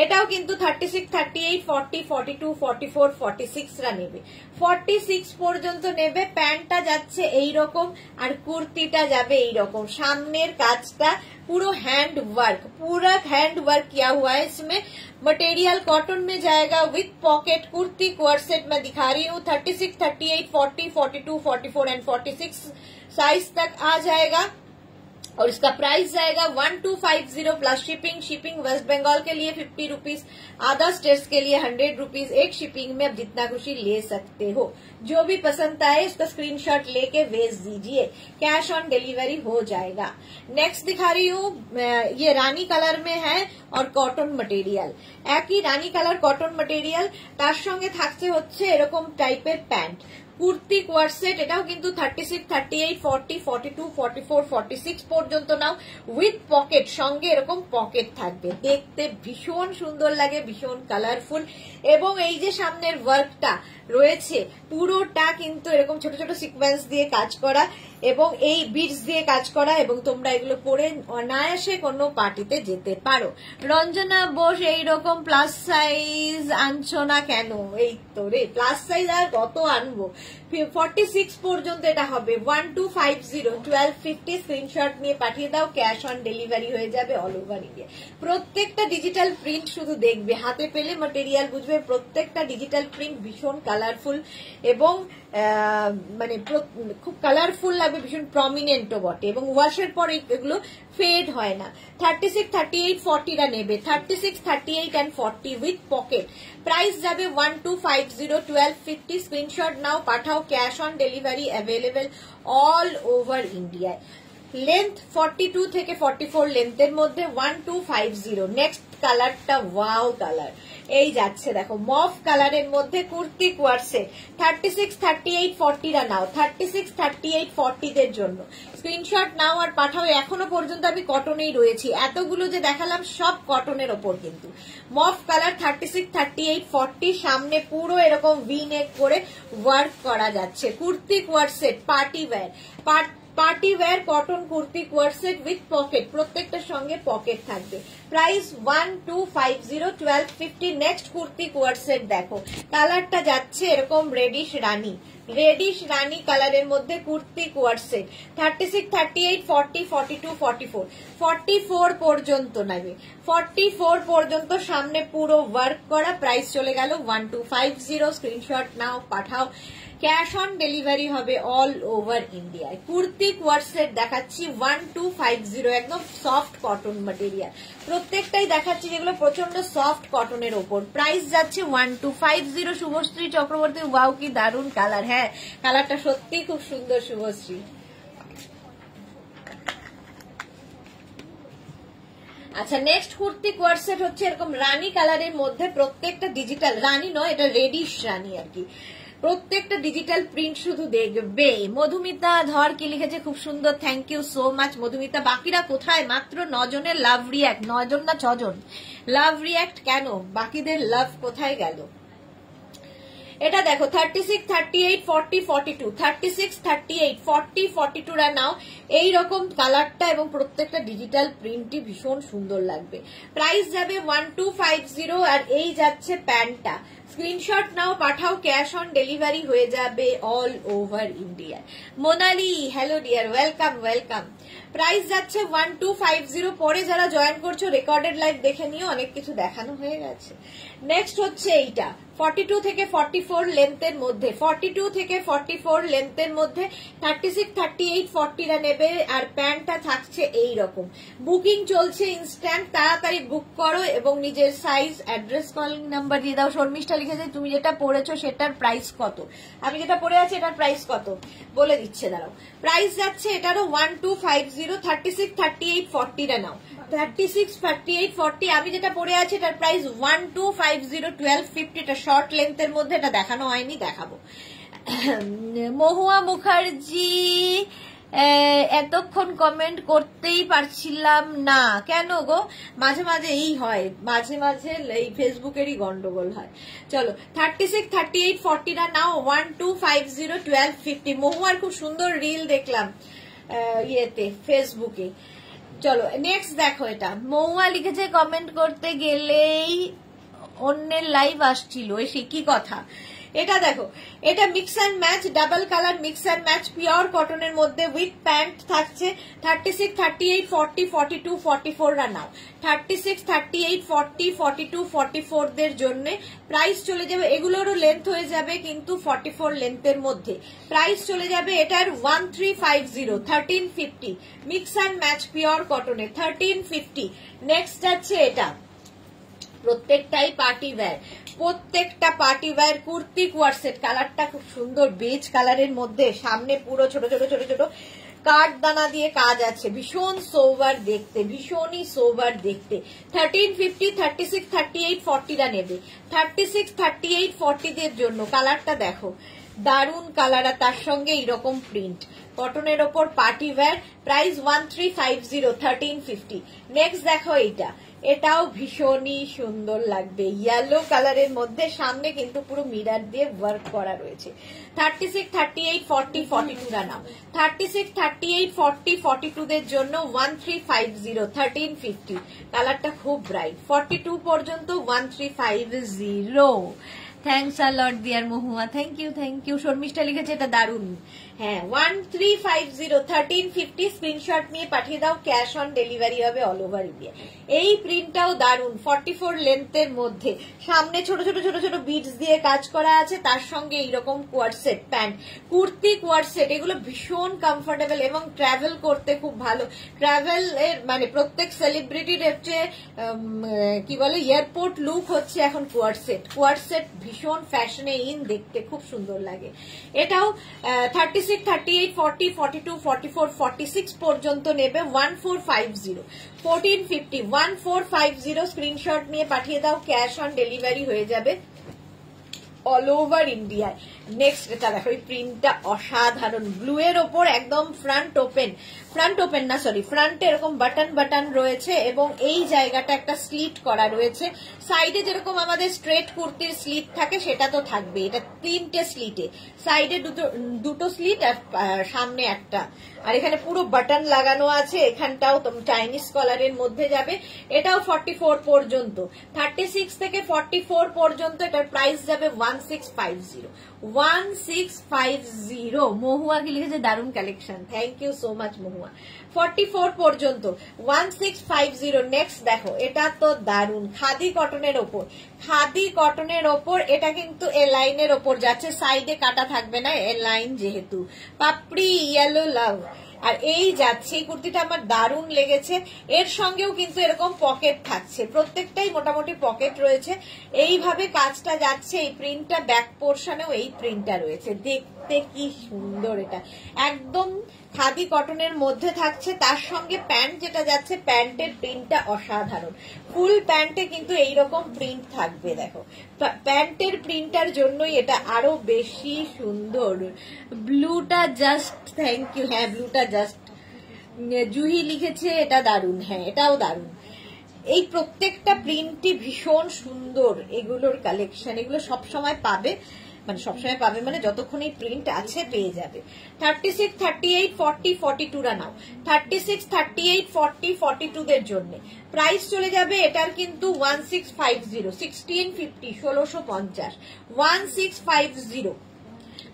এটাও কিন্তু 36, 38, 40, 42, 44, 46 রা নেবে, 46 পর্যন্ত নেবে। প্যান্টটা যাচ্ছে এইরকম আর কুর্তিটা যাবে এইরকম। সামনের কাজটা पूरा हैंड वर्क किया हुआ है। इसमें मटेरियल कॉटन में जाएगा विथ पॉकेट। कुर्ती कोर्सेट में दिखा रही हूँ। 36, 38, 40, 42, 44 एंड 46 साइज तक आ जाएगा और इसका प्राइस जाएगा 1250 plus shipping. Shipping West Bengal के लिए 50 रुपीज, अदर स्टेट्स के लिए 100 रुपीज। एक शिपिंग में आप जितना खुशी ले सकते हो। जो भी पसंद आए उसका स्क्रीनशॉट लेके भेज दीजिए, कैश ऑन डिलीवरी हो जाएगा। नेक्स्ट दिखा रही हूँ, ये रानी कलर में है और कॉटन मटेरियल। एक ही रानी कलर कॉटन मटेरियल, तार संगे থাকছে হচ্ছে এরকম টাইপের প্যান্ট। কুর্তি কোয়ার সেট, এটাও কিন্তু 36, 38, 40, 42, 44, 46 পর্যন্ত নাও, উইথ পকেট, সঙ্গে এরকম পকেট থাকবে, দেখতে ভীষণ সুন্দর লাগে, ভীষণ কালারফুল। এবং এই যে সামনের ওয়ার্কটা রয়েছে পুরোটা কিন্তু এরকম ছোট ছোট সিকোয়েন্স দিয়ে কাজ করা এবং এই বিটস দিয়ে কাজ করা, এবং তোমরা এগুলো পরে অনায়াসে কোনো পার্টিতে যেতে পারো। রঞ্জনা বোস, এইরকম প্লাস সাইজ আনছো না কেন? এই তো রে, প্লাস সাইজ আর কত আনবো, 46 পর্যন্ত এটা হবে। 1250 1250 স্ক্রিনশট নিয়ে পাঠিয়ে দাও, ক্যাশ অন ডেলিভারি হয়ে যাবে অল ওভার ইন্ডিয়া। প্রত্যেকটা ডিজিটাল প্রিন্ট শুধু দেখবে, হাতে পেলে ম্যাটেরিয়াল বুঝবে, প্রত্যেকটা ডিজিটাল প্রিন্ট ভীষণ কালারফুল এবং মানে খুব কালারফুল লাগবে, ভীষণ প্রমিনেন্টও বটে, এবং ওয়াশের পর এগুলো ফেড হয় না। 36, 38, 40 রা নেবে, 36, 38 and 40 উইথ পকেট। প্রাইস যাবে 1250 1250। স্ক্রিনশট নাও, পাঠাও, cash on delivery available all over ইন্ডিয়ায়। লেন্থ 42 থেকে 44 লেন্থের মধ্যে 1250। নেক্সট কালারটা ওয়াও কালার, এই যাচ্ছে দেখো মফ কালারের মধ্যে কুর্তি কোয়ার সেট, 36, 38, 40 রা নাও, 36, 38, 40 দের জন্য স্ক্রিনশট নাও আর পাঠাও। এখনো পর্যন্ত আমি কটনেই রয়েছি, এতগুলো যে দেখালাম সব কটনের ওপর কিন্তু। মফ কালার 36, 38, 40, সামনে পুরো এরকম ভি নেক করে ওয়ার্ক করা যাচ্ছে, kurti coord set, party wear, party wear cotton kurti coord set with pocket, প্রত্যেকটার সঙ্গে পকেট থাকবে। Price 1250 1250। Next kurti coord set দেখো, কালারটা যাচ্ছে এরকম রেডিশ রানী কালারের মধ্যে কুর্তি কোয়ার সেট, 36, 38, 40, 42, 44 44 পর্যন্ত নেবে, 44 পর্যন্ত সামনে পুরো ওয়ার্ক করা। প্রাইস চলে গেল 1250। স্ক্রিনশট নাও, পাঠাও, ক্যাশ অন ডেলিভারি হবে অল ওভার ইন্ডিয়ায়। কুর্তি কোয়ার সেট দেখাচ্ছি 1250, একদম সফট কটন ম্যাটেরিয়াল, প্রত্যেকটাই দেখাচ্ছি যেগুলো প্রচন্ড সফট কটনের ওপর। প্রাইস যাচ্ছে 1250। শুভশ্রী চক্রবর্তী, ওয়াও কি দারুণ কালার, হ্যাঁ কালারটা সত্যি খুব সুন্দর শুভশ্রী। আচ্ছা, নেক্সট কুর্তি কোয়ার সেট হচ্ছে এরকম রানী কালারের মধ্যে, প্রত্যেকটা ডিজিটাল, রানী নয় এটা রেডিশ রানী আর কি, প্রত্যেকটা ডিজিটাল প্রিন্ট শুধু দেখবে। মধুমিতা ধর কি লিখেছে, খুব সুন্দর, thank you so much Madhumita. বাকিরা কোথায়? মাত্র 9 জনের লাভ রিয়াক্ট, 9 জন না 6 জন লাভ রিয়াক্ট, কেন বাকিদের লাভ কোথায় গেল? এটা দেখো 36, 38, 40, 42, 36, 38, 40, 42 রা নাও, এইরকম কালারটা এবং প্রত্যেকটা ডিজিটাল প্রিন্টই ভীষণ সুন্দর লাগবে। প্রাইস যাবে 1250 আর এই যাচ্ছে প্যান্টটা। স্ক্রিনশট নাও, পাঠাও, ক্যাশ অন ডেলিভারি হয়ে যাবে all over India. Monali, hello dear, welcome welcome. Price যাচ্ছে 1250। পরে যারা জয়েন করছো রেকর্ডেড লাইভ দেখে নিও, অনেক কিছু দেখানো হয়ে গেছে। নেক্সট হচ্ছে এইটা 42 থেকে 44 লেন্থের মধ্যে, 42 থেকে 44 লেন্থের মধ্যে 36, 38, 40 রা নেবে আর প্যান্টটা থাকছে এই রকম। বুকিং চলছে ইনস্ট্যান্ট, তাড়াতাড়ি বুক করো এবং নিজের সাইজ, অ্যাড্রেস, কলিং নাম্বার দিয়ে দাও। শর্মিষ্ঠা লিখেছে তুমি যেটা পরেছো সেটার প্রাইস কত, আমি যেটা পরে আছি এটার প্রাইস কত বলে দিচ্ছে, দাঁড়াও। প্রাইস যাচ্ছে এটারও 1250, 36, 38, 40 রা নাও, 36, 38, 40। আমি যেটা পরে আছি এটার প্রাইস 1250 1250। এটা শর্ট লেন্থের মধ্যে, এটা দেখানো হয়নি, দেখাবো। মহুয়া মুখার্জি, এতক্ষণ কমেন্ট করতেই পারছিলাম না, কেন গো? মাঝে মাঝে এই হয়, মাঝে মাঝে এই ফেসবুকেরই গন্ডগোল হয়। চলো 36, 38, 40 রা নাও, 1250 1250। মহুয়ার খুব সুন্দর রিল দেখলাম ইয়েতে ফেসবুকে। চলো নেক্সট দেখো, এটা মহুয়া লিখেছে কমেন্ট করতে গেলেই অন্যের লাইভ আসছিল, সে কি কথা? এটা দেখো, এটা mix and match, double colour mix and match, pure কটনের মধ্যে উইথ প্যান্ট থাকছে। 36, 38, 40, 42, 44 রা নাও, 36, 38, 40, 42, 44 দের জন্য। প্রাইস চলে যাবে, এগুলোরও লেন্থ হয়ে যাবে কিন্তু 44 লেন্থের মধ্যে। প্রাইস চলে যাবে এটার 1350, 1350, মিক্স অ্যান্ড ম্যাচ পিওর কটনের 1350। নেক্সট যাচ্ছে এটা, প্রত্যেকটাই পার্টি ওয়্যার, প্রত্যেকটা party wear kurti coord set. কালারটা খুব সুন্দর বেজ কালারের মধ্যে, সামনে পুরো ছোট ছোট ছোট ছোট কাঠদানা দিয়ে কাজ আছে, ভীষণ সোবার দেখতে, ভীষণই সোবার দেখতে। 1350, 36, 38, 40 রা নেবে, 36, 38, 40 দের জন্য। কালারটা দেখো, দারুন কালার, আর তার সঙ্গে এইরকম প্রিন্ট, কটনের ওপর পার্টি ওয়্যার, প্রাইস 1350, 1350। নেক্সট দেখো এইটা, এটাও ভীষণই সুন্দর লাগবে, ইয়েলো কালারের মধ্যে, সামনে কিন্তু পুরো মিরর দিয়ে ওয়ার্ক করা রয়েছে। 36, 38, 40, 42 রা নাও, 36, 38, 40, 42 দের জন্য 1350, 1350। কালারটা খুব ব্রাইট, 42 পর্যন্ত 1350। Thanks a lot dear Mahua, thank you. Sharmistha লিখেছে এটা দারুন। হ্যাঁ 1350, 1350। স্ক্রিনশট নিয়ে পাঠিয়ে দাও, ক্যাশ অন ডেলিভারি হবে অল ওভার ইন্ডিয়া। এই প্রিন্টটাও দারুন, 44 লেন্থের মধ্যে, সামনে ছোট ছোট ছোট ছোট বিডস দিয়ে কাজ করা আছে, তার সঙ্গে এইরকম কোয়ার্ড set pant, kurti coord set, এগুলো ভীষণ কমফোর্টেবল এবং ট্রাভেল করতে খুব ভালো। ট্রাভেল এর মানে প্রত্যেক সেলিব্রিটির হচ্ছে কি বলে এয়ারপোর্ট লুক হচ্ছে এখন কোয়ার্ড সেট ভীষণ ফ্যাশনে ইন, দেখতে খুব সুন্দর লাগে। এটাও 36, 38, 40, 42, 44, 46 পর্যন্ত নেবে 1450, 1450, 1450। স্ক্রিনশট নিয়ে পাঠিয়ে দাও, ক্যাশ অন ডেলিভারি হয়ে যাবে অল ওভার ইন্ডিয়ায়। নেক্সট এটা দেখো, এই প্রিন্টটা অসাধারণ, ব্লু এর ওপর একদম ফ্রন্ট ওপেন না সরি, ফ্রন্টে এরকম বাটন রয়েছে এবং এই জায়গাটা একটা স্লিট করা রয়েছে। সাইডে যেরকম আমাদের স্ট্রেট কুর্তির স্লিট থাকে সেটা তো থাকবে, এটা 3টে স্লিটে, সাইডে দুটো স্লিট আর সামনে একটা, আর এখানে পুরো বাটন লাগানো আছে। এখানটাও চাইনিজ কলারের মধ্যে যাবে। এটাও 44 পর্যন্ত, 36 থেকে 44 পর্যন্ত। এটার প্রাইস যাবে 1650, 1650। মহুয়া কি লিখেছে, দারুন collection, thank you so much Mahua. 44 পর্যন্ত 1650। নেক্সট দেখো, এটা তো দারুন, খাদি কটনের ওপর, এটা কিন্তু এ লাইনের ওপর যাচ্ছে, সাইডে কাটা থাকবে না, এ লাইন যেহেতু, পাপড়ি ইয়েলো লাভ। আর এই যাচ্ছে, এই কুর্তিটা আমার দারুণ লেগেছে। এর সঙ্গেও কিন্তু এরকম পকেট থাকছে, প্রত্যেকটাই মোটামুটি পকেট রয়েছে। এইভাবে কাজটা যাচ্ছে, এই প্রিন্টটা ব্যাক পোর্শনেও এই প্রিন্টটা রয়েছে, দেখতে কি সুন্দর। এটা একদম খাদি কটনের মধ্যে থাকছে, তার সঙ্গে প্যান্ট যেটা যাচ্ছে, প্যান্টের প্রিন্টটা অসাধারণ। ফুল প্যান্টে কিন্তু এইরকম প্রিন্ট থাকবে, দেখো প্যান্টের প্রিন্টার জন্যই এটা আরো বেশি সুন্দর। ব্লুটা জাস্ট, থ্যাংক ইউ। হ্যাঁ ব্লুটা জাস্ট, জুহি লিখেছে এটা দারুন, হ্যাঁ এটাও দারুন। এই প্রত্যেকটা প্রিন্টই ভীষণ সুন্দর, এগুলোর কালেকশন, এগুলো সবসময় পাবে, মানে যতক্ষণ এই প্রিন্ট আছে পেয়ে যাবে। 36, 38, 40, 42 রা নাও, 36, 38, 40, 42 দের জন্য প্রাইস চলে যাবে এটার কিন্তু 1650, 1650, 1650, 1650।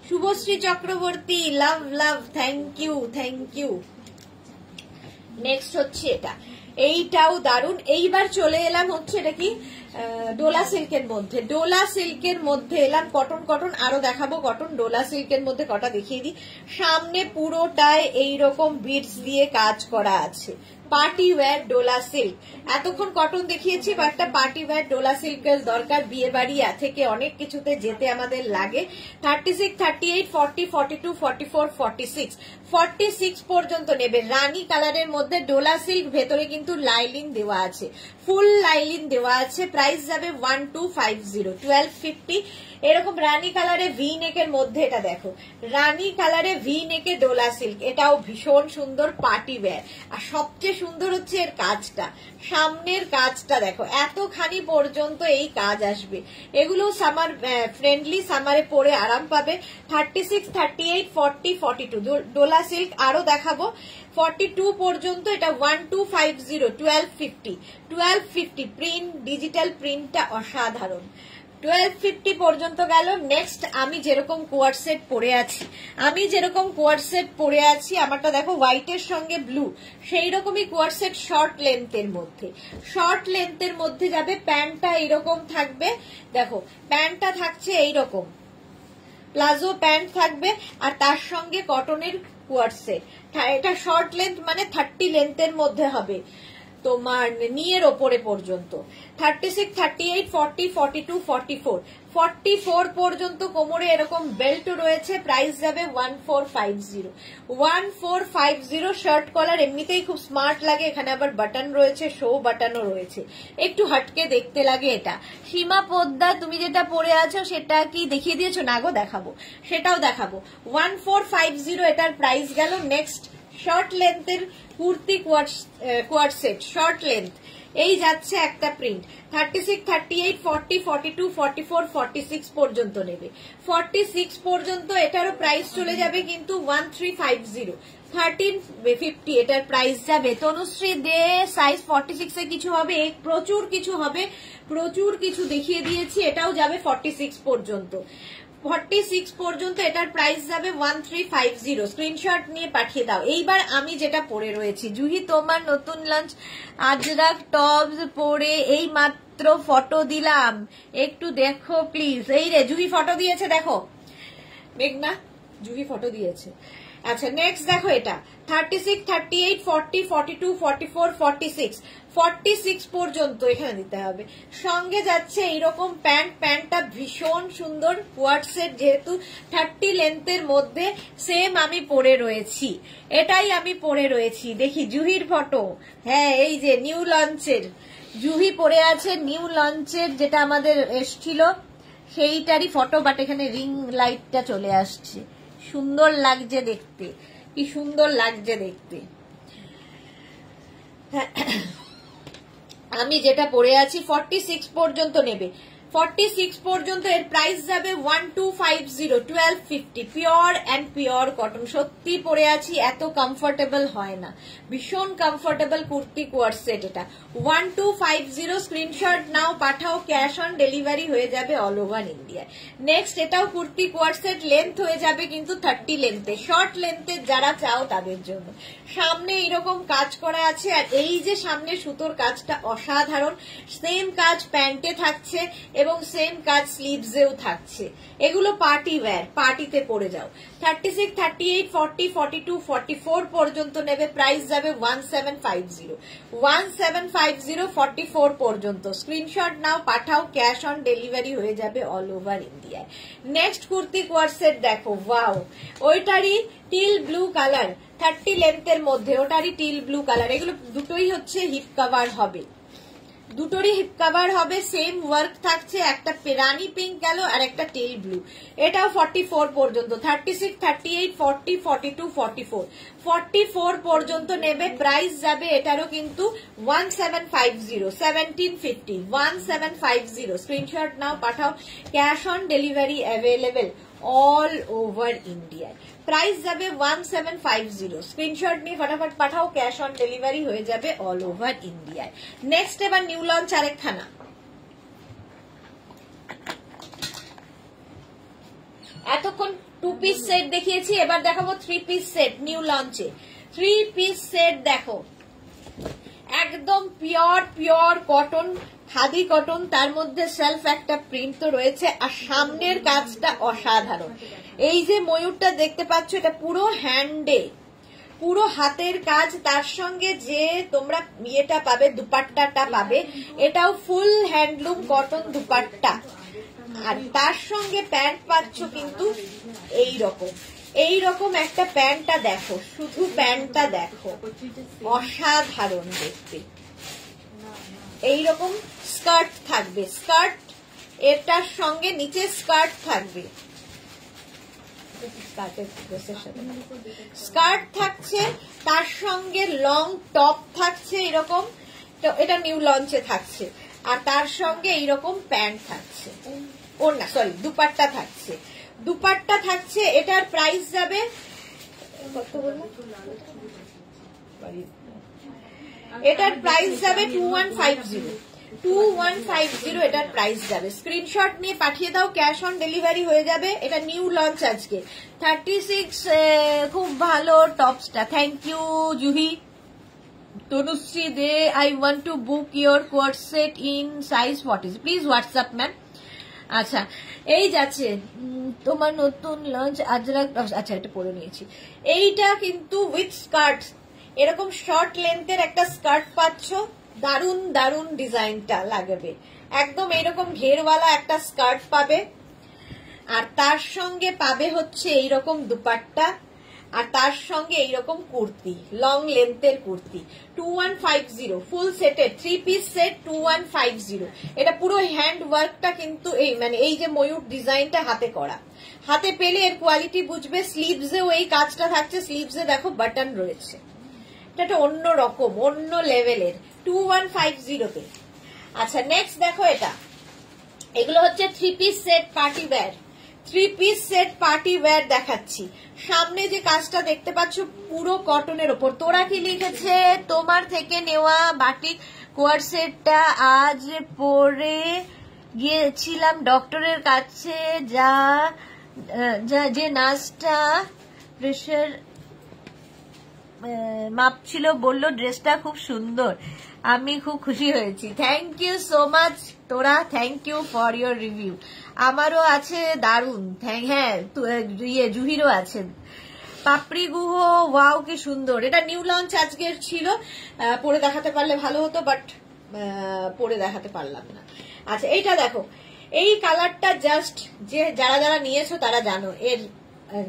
Subhashree Chakraborty, love, thank you. Next হচ্ছে এটা, এইটাও দারুন। এইবার চলে এলাম হচ্ছে এটা কি ডোলা সিল্কের মধ্যে এলাম, কটন আরো দেখাবো কটন। ডোলা সিল্কের মধ্যে কটা দেখিয়ে দিই। সামনে পুরোটায় এইরকম বিটস দিয়ে কাজ করা আছে, পার্টি ওয়্যার ডোলা সিল্ক। এতক্ষণ কটন দেখিয়েছি, বা একটা পার্টি ওয়্যার ডোলা সিল্কের দরকার, বিয়ে বাড়ি থেকে অনেক কিছুতে যেতে আমাদের লাগে। 36, 38, 40, 42, 44, 46, 46 পর্যন্ত নেবে। রানী কালারের মধ্যে ডোলা সিল্ক, ভেতরে কিন্তু লাইলিং দেওয়া আছে, ফুল লাইলিং দেওয়া আছে। প্রাইস যাবে 1250, 1250। এরকম রানী কালারে ভি নেকের মধ্যে, এটা দেখো রানী কালারে ভি নেকে ডোলা সিল্ক, এটাও ভীষণ সুন্দর পার্টি ওয়্যার। আর সবচেয়ে সুন্দর হচ্ছে এর কাজটা, সামনের কাজটা দেখো, এতখানি পর্যন্ত এই কাজ আসবে। এগুলো সামার ফ্রেন্ডলি, সামারে পরে আরাম পাবে। 36, 38, 40, 42 ডোলা সিল্ক আরো দেখাবো। 42 পর্যন্ত এটা 1250, 1250, 1250। প্রিন্ট, ডিজিটাল প্রিন্টটা অসাধারণ। 1250 পর্যন্ত গেল। নেক্সট আমি যেরকম কোয়ার্ড সেট পরে আছি, আমারটা দেখো হোয়াইটের সঙ্গে ব্লু, সেই রকমই কোয়ার্ড সেট শর্ট লেন্থের মধ্যে যাবে। প্যান্টটা এইরকম থাকবে, দেখো প্যান্টটা থাকছে এইরকম, প্লাজো প্যান্ট থাকবে, আর তার সঙ্গে কটনের কোয়ার্ড সেট। এটা শর্ট লেন্থ মানে 30 লেন্থের মধ্যে হবে। তোমার নিয়ের ওপরে পর্যন্ত 36, 38, 40, 42, 44, 44 পর্যন্ত কোমরে এরকম বেল্ট রয়েছে। প্রাইস যাবে 1450। 1450 শার্ট কলার এমনিতেই খুব স্মার্ট লাগে, এখানে আবার বাটন রয়েছে, শো বাটনও রয়েছে, একটু হাটকে দেখতে লাগে এটা। সীমা পোদ্দার তুমি যেটা পরে আছো সেটা কি দেখিয়ে দিয়েছো? না গো, দেখাবো, সেটাও দেখাবো। 1450 এটার প্রাইস গেল। নেক্সট শর্ট লেন্থের kurti coord set, short length, এই যাচ্ছে একটা প্রিন্ট 36, 38, 40, 42, 44, 46 পর্যন্ত নেবে। 46 পর্যন্ত এটারও প্রাইস চলে যাবে কিন্তু 1350, 1350 এটার প্রাইস যাবে। তনুশ্রী দে সাইজ 46 এ কিছু হবে? প্রচুর কিছু হবে, প্রচুর কিছু দেখিয়ে দিয়েছি। এটাও যাবে 46 পর্যন্ত। 46 পর্যন্ত এটার প্রাইস যাবে 1350। স্ক্রিনশট নিয়ে পাঠিয়ে দাও। এইবার আমি যেটা পরে রয়েছি, জুহি তোমার নতুন লঞ্চ আজরাক টপস পরে এই মাত্র ফটো দিলাম, একটু দেখো প্লিজ। এই রে জুহি ফটো দিয়েছে, দেখো মেঘনা, জুহি ফটো দিয়েছে। আচ্ছা নেক্সট দেখো, এটা 36, 38, 40, 42, 44, 46, 46 পর্যন্ত এখানে দিতে হবে। সঙ্গে যাচ্ছে এইরকম প্যান্ট, প্যান্টটা ভীষণ সুন্দর কোয়ার্ড সেট, যেহেতু 30 লেন্থের মধ্যে সেম আমি পরে রয়েছি, এটাই আমি পরে রয়েছি। দেখি জুহির ফটো, হ্যাঁ এই যে নিউ লঞ্চের জুহি পরে আছে, নিউ লঞ্চের যেটা আমাদের এসছিল সেইটারই ফটো, বাট এখানে রিং লাইটটা চলে আসছে। সুন্দর লাগছে দেখতে, কি সুন্দর লাগছে দেখতে। আমি যেটা পরে আছি 46 পর্যন্ত নেবে, 46 পর্যন্ত এর প্রাইস যাবে 1250, 1250। পিওর অ্যান্ড পিওর কটন, সত্যি পরে আছি, এত কমফোর্টেবল হয় না, ভীষণ কমফোর্টেবল কুর্তি কোয়ার্ড সেট এটা। 1250 স্ক্রিনশট নাও, পাঠাও, ক্যাশ অন ডেলিভারি হয়ে যাবে অল ওভার ইন্ডিয়ায়। নেক্সট এটাও কুর্তি কোয়ার্ড সেট, লেন্থ হয়ে যাবে কিন্তু 30 লেন্থে, শর্ট লেন্থে যারা চাও তাদের জন্য। সামনে এইরকম কাজ করা আছে, আর এই যে সামনে সুতোর কাজটা অসাধারণ, সেম কাজ প্যান্টে থাকছে এবং সেম কাজ স্লিভসেও থাকছে। এগুলো পার্টি ওয়্যার, পার্টিতে পরে যাও। 36, 38, 40, 42, 44 পর্যন্ত নেবে, প্রাইস যাবে 1750, 1750, 44 পর্যন্ত। স্ক্রিনশট নাও, পাঠাও, ক্যাশ অন ডেলিভারি হয়ে যাবে অল ওভার ইন্ডিয়ায়। নেক্সট কুর্তি কোয়ার্ড সেট দেখো, ওয়াও, ওইটারই টিল ব্লু কালার, 30 লেন্থের মধ্যে, ওটারই টিল ব্লু কালার। এগুলো দুটোই হচ্ছে হিপ কভার হবে, দুটোরই হিপ কভার হবে, সেম ওয়ার্ক থাকছে, একটা রানী পিঙ্ক গেল আর একটা টেল ব্লু। এটাও 44 পর্যন্ত, 36, 38, 40, 42, 44, 44 পর্যন্ত নেবে, প্রাইস যাবে এটারও কিন্তু 1750, 1750, 1750। স্ক্রিনশট নাও, পাঠাও, cash on delivery available all over ইন্ডিয়ায়। প্রাইস যাবে 1750, স্ক্রিনশট নিয়ে ফটাফট পাঠাও, ক্যাশ অন ডেলিভারি হয়ে যাবে অল ওভার ইন্ডিয়ায়। নেক্সট এবার নিউ লঞ্চ আরেকখানা, এতক্ষণ 2 পিস সেট দেখিয়েছি, এবার দেখাবো 3 পিস সেট নিউ লঞ্চে। 3 পিস সেট দেখো, একদম pure pure cotton, khadi cotton, তার মধ্যে সেলফ একটা প্রিন্ট তো রয়েছে, আর সামনের কাজটা অসাধারণ। এই যে ময়ূরটা দেখতে পাচ্ছ, এটা পুরো হ্যান্ডে, পুরো হাতের কাজ, তার সঙ্গে যে তোমরা ইয়েটা পাবে, দুপাট্টাটা পাবে, এটাও ফুল হ্যান্ডলুম কটন দুপাট্টা, আর তার সঙ্গে প্যান্ট পাচ্ছ কিন্তু এইরকম, এইরকম একটা প্যান্টটা দেখো, শুধু প্যান্টটা দেখো, অসাধারণ দেখতে। এইরকম স্কার্ট থাকবে, স্কার্ট এটার সঙ্গে নিচে স্কার্ট থাকবে, স্কার্ট থাকছে, তার সঙ্গে লং টপ থাকছে এরকম, এটা নিউ লঞ্চে থাকছে, আর তার সঙ্গে এইরকম প্যান্ট থাকছে, ওড়না সরি দুপাট্টা থাকছে, দুপাট্টা থাকছে। এটার প্রাইস যাবে কত বললাম, এটার প্রাইস যাবে 2150, 2150 এটার প্রাইস যাবে। স্ক্রিনশট নিয়ে পাঠিয়ে দাও, ক্যাশ অন ডেলিভারি হয়ে যাবে। এটা নিউ লঞ্চ আজকে 36, খুব ভালো টপসটা, thank you Juhi. Tanushree Dey, I want to book your coord set in size 40, please WhatsApp ma'am. আচ্ছা এই যাচ্ছে তোমার নতুন লঞ্চ আজরাক, আচ্ছা এটা পরে নিয়েছি। এইটা কিন্তু উইথ স্কার্ট, এরকম শর্ট লেন্থের একটা স্কার্ট পাচ্ছ, দারুন দারুন ডিজাইনটা লাগবে, একদম এরকম ঘেরওয়ালা একটা স্কার্ট পাবে, আর তার সঙ্গে পাবে হচ্ছে এইরকম দুপাট্টা, আর তার সঙ্গে এইরকম কুর্তি, লং লেন্থের কুর্তি 2150 ফুল সেটের 3 পিস সেট 2150। এটা পুরো হ্যান্ড ওয়ার্কটা কিন্তু এই মানে এই যে ময়ূর ডিজাইনটা হাতে করা, হাতে পেলে এর কোয়ালিটি বুঝবে। স্লিভসেও এই কাজটা থাকছে, স্লিভসে দেখো বাটন রয়েছে, এটা অন্য রকম অন্য লেভেলের 2150 তে। আচ্ছা নেক্সট দেখো এটা, এগুলো হচ্ছে 3 piece set party wire, 3 piece set party wire দেখাচ্ছি। সামনে যে কাজটা দেখতে পাচ্ছ পুরো কটনের ওপর। তোরা কি লিখেছে, তোমার থেকে নেওয়া বাটিক কোয়ার সেটটা আজ পরে গিয়েছিলাম ডক্টরের কাছে, যা যে নার্সটা প্রেশার মাপছিল বললো ড্রেসটা খুব সুন্দর, আমি খুব খুশি হয়েছি। থ্যাংক ইউ সো মাচ তোরা, thank you for your review. আমারও আছে দারুন, হ্যাঁ জুহিরও আছে। পাপড়ি গুহ, ওয়াও কি সুন্দর, এটা নিউ লঞ্চ আজকের ছিল, পরে দেখাতে পারলে ভালো হতো, বাট পরে দেখাতে পারলাম না। আচ্ছা এইটা দেখো, এই কালারটা জাস্ট যে যারা যারা নিয়েছো তারা জানো, এর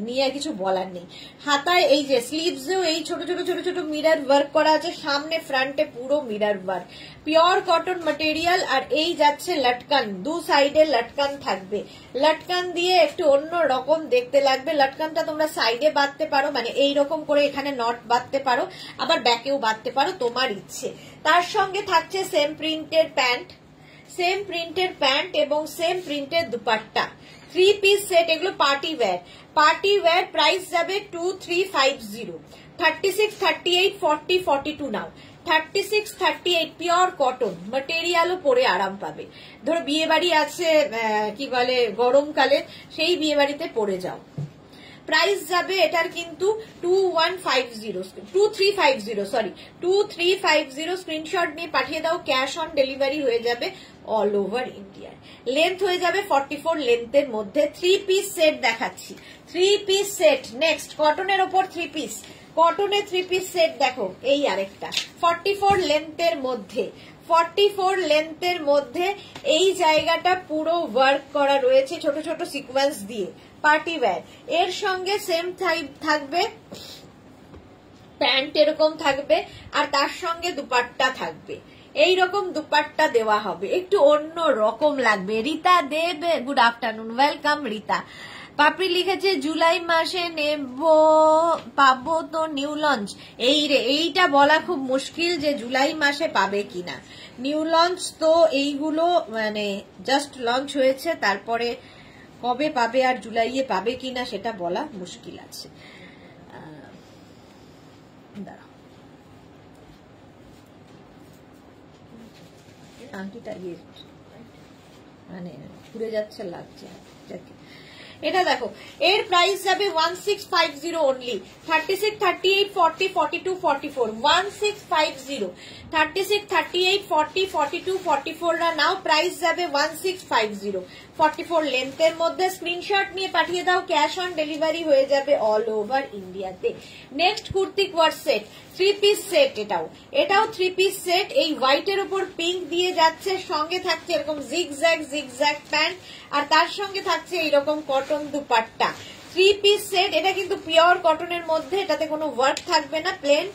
নিয়ে কিছু বলার নেই। হাতায় এই যে স্লিভসেও এই ছোট ছোট ছোট ছোট মিরর ওয়ার্ক করা আছে, সামনে ফ্রন্টে পুরো mirror work, pure cotton material. আর এই যাচ্ছে লটকান, দু সাইডে লটকান থাকবে, লটকান দিয়ে একটু অন্য রকম দেখতে লাগবে। লটকানটা তোমরা সাইডে বাঁধতে পারো, মানে এইরকম করে এখানে নট বাঁধতে পারো, আবার ব্যাকেও বাঁধতে পারো, তোমার ইচ্ছে। তার সঙ্গে থাকছে সেম প্রিন্টের প্যান্ট, সেম প্রিন্টের প্যান্ট এবং সেম প্রিন্টের দুপাট্টা। 3 পিস সেট, এগুলো party wear, party wire. Price যাবে 2350, 36, 38, 40, 42 নাও, 36, 38 পিওর কটন ম্যাটেরিয়ালও পরে আরাম পাবে। ধরো বিয়ে বাড়ি আছে, কি বলে গরমকালে, সেই বিয়ে বাড়িতে পরে যাও। প্রাইস যাবে এটার কিন্তু 2350 স্ক্রিনশট নিয়ে পাঠিয়ে দাও, ক্যাশ অন ডেলিভারি হয়ে যাবে অল ওভার ইন্ডিয়া। লেন্থ হয়ে যাবে 44 লেন্থের মধ্যে। 3 পিস সেট দেখাচ্ছি, 3 পিস সেট। নেক্সট কটনের ওপর 3 পিস, কটনের 3 পিস সেট দেখো, এই আরেকটা 44 লেন্থের মধ্যে, 44 লেন্থের মধ্যে এই জায়গাটা পুরো ওয়ার্ক করা রয়েছে ছোট ছোট সিকোয়েন্স দিয়ে, পার্টি ওয়্যার। এর সঙ্গে সেম থাকবে প্যান্ট, এরকম থাকবে, আর তার সঙ্গে দুপাট্টা থাকবে, এইরকম দুপাট্টা দেওয়া হবে, একটু অন্য রকম লাগবে। রীতা দেব, গুড আফটারনুন, ওয়েলকাম রীতা। পাপড়ি লিখেছে জুলাই মাসে নেব, পাবো তো নিউ লঞ্চ। এইটা বলা খুব মুশকিল যে জুলাই মাসে পাবে কিনা। নিউ লঞ্চ তো এইগুলো মানে জাস্ট লঞ্চ হয়েছে, তারপরে কবে পাবে আর জুলাইয়ে পাবে কিনা সেটা বলা মুশকিল আছে। দাঁড়াও, আংটিটা মানে ঘুরে যাচ্ছে, লাগছে। এটা দেখো, এর প্রাইস যাবে 1650 অনলি, 36, 38, 40, 42, 44, 1650, 36, 38, 40, 42, 44 রা নাও, প্রাইস যাবে 1650, 44 লেন্থের মধ্যে। স্ক্রিনশট নিয়ে পাঠিয়ে দাও, ক্যাশ অন ডেলিভারি হয়ে যাবে অল ওভার ইন্ডিয়াতে। Next kurti coord set, 3 piece set, এটাও 3 পিস সেট। এই হোয়াইটের উপর পিঙ্ক দিয়ে যাচ্ছে, সঙ্গে থাকছে এরকম জিগজ্যাগ প্যান্ট, আর তার সঙ্গে থাকছে এইরকম কটন দুপাট্টা। 3 পিস সেট, এটা কিন্তু পিওর কটনের মধ্যে, এটাতে কোনো ওয়ার্ক থাকবে না, প্লেন।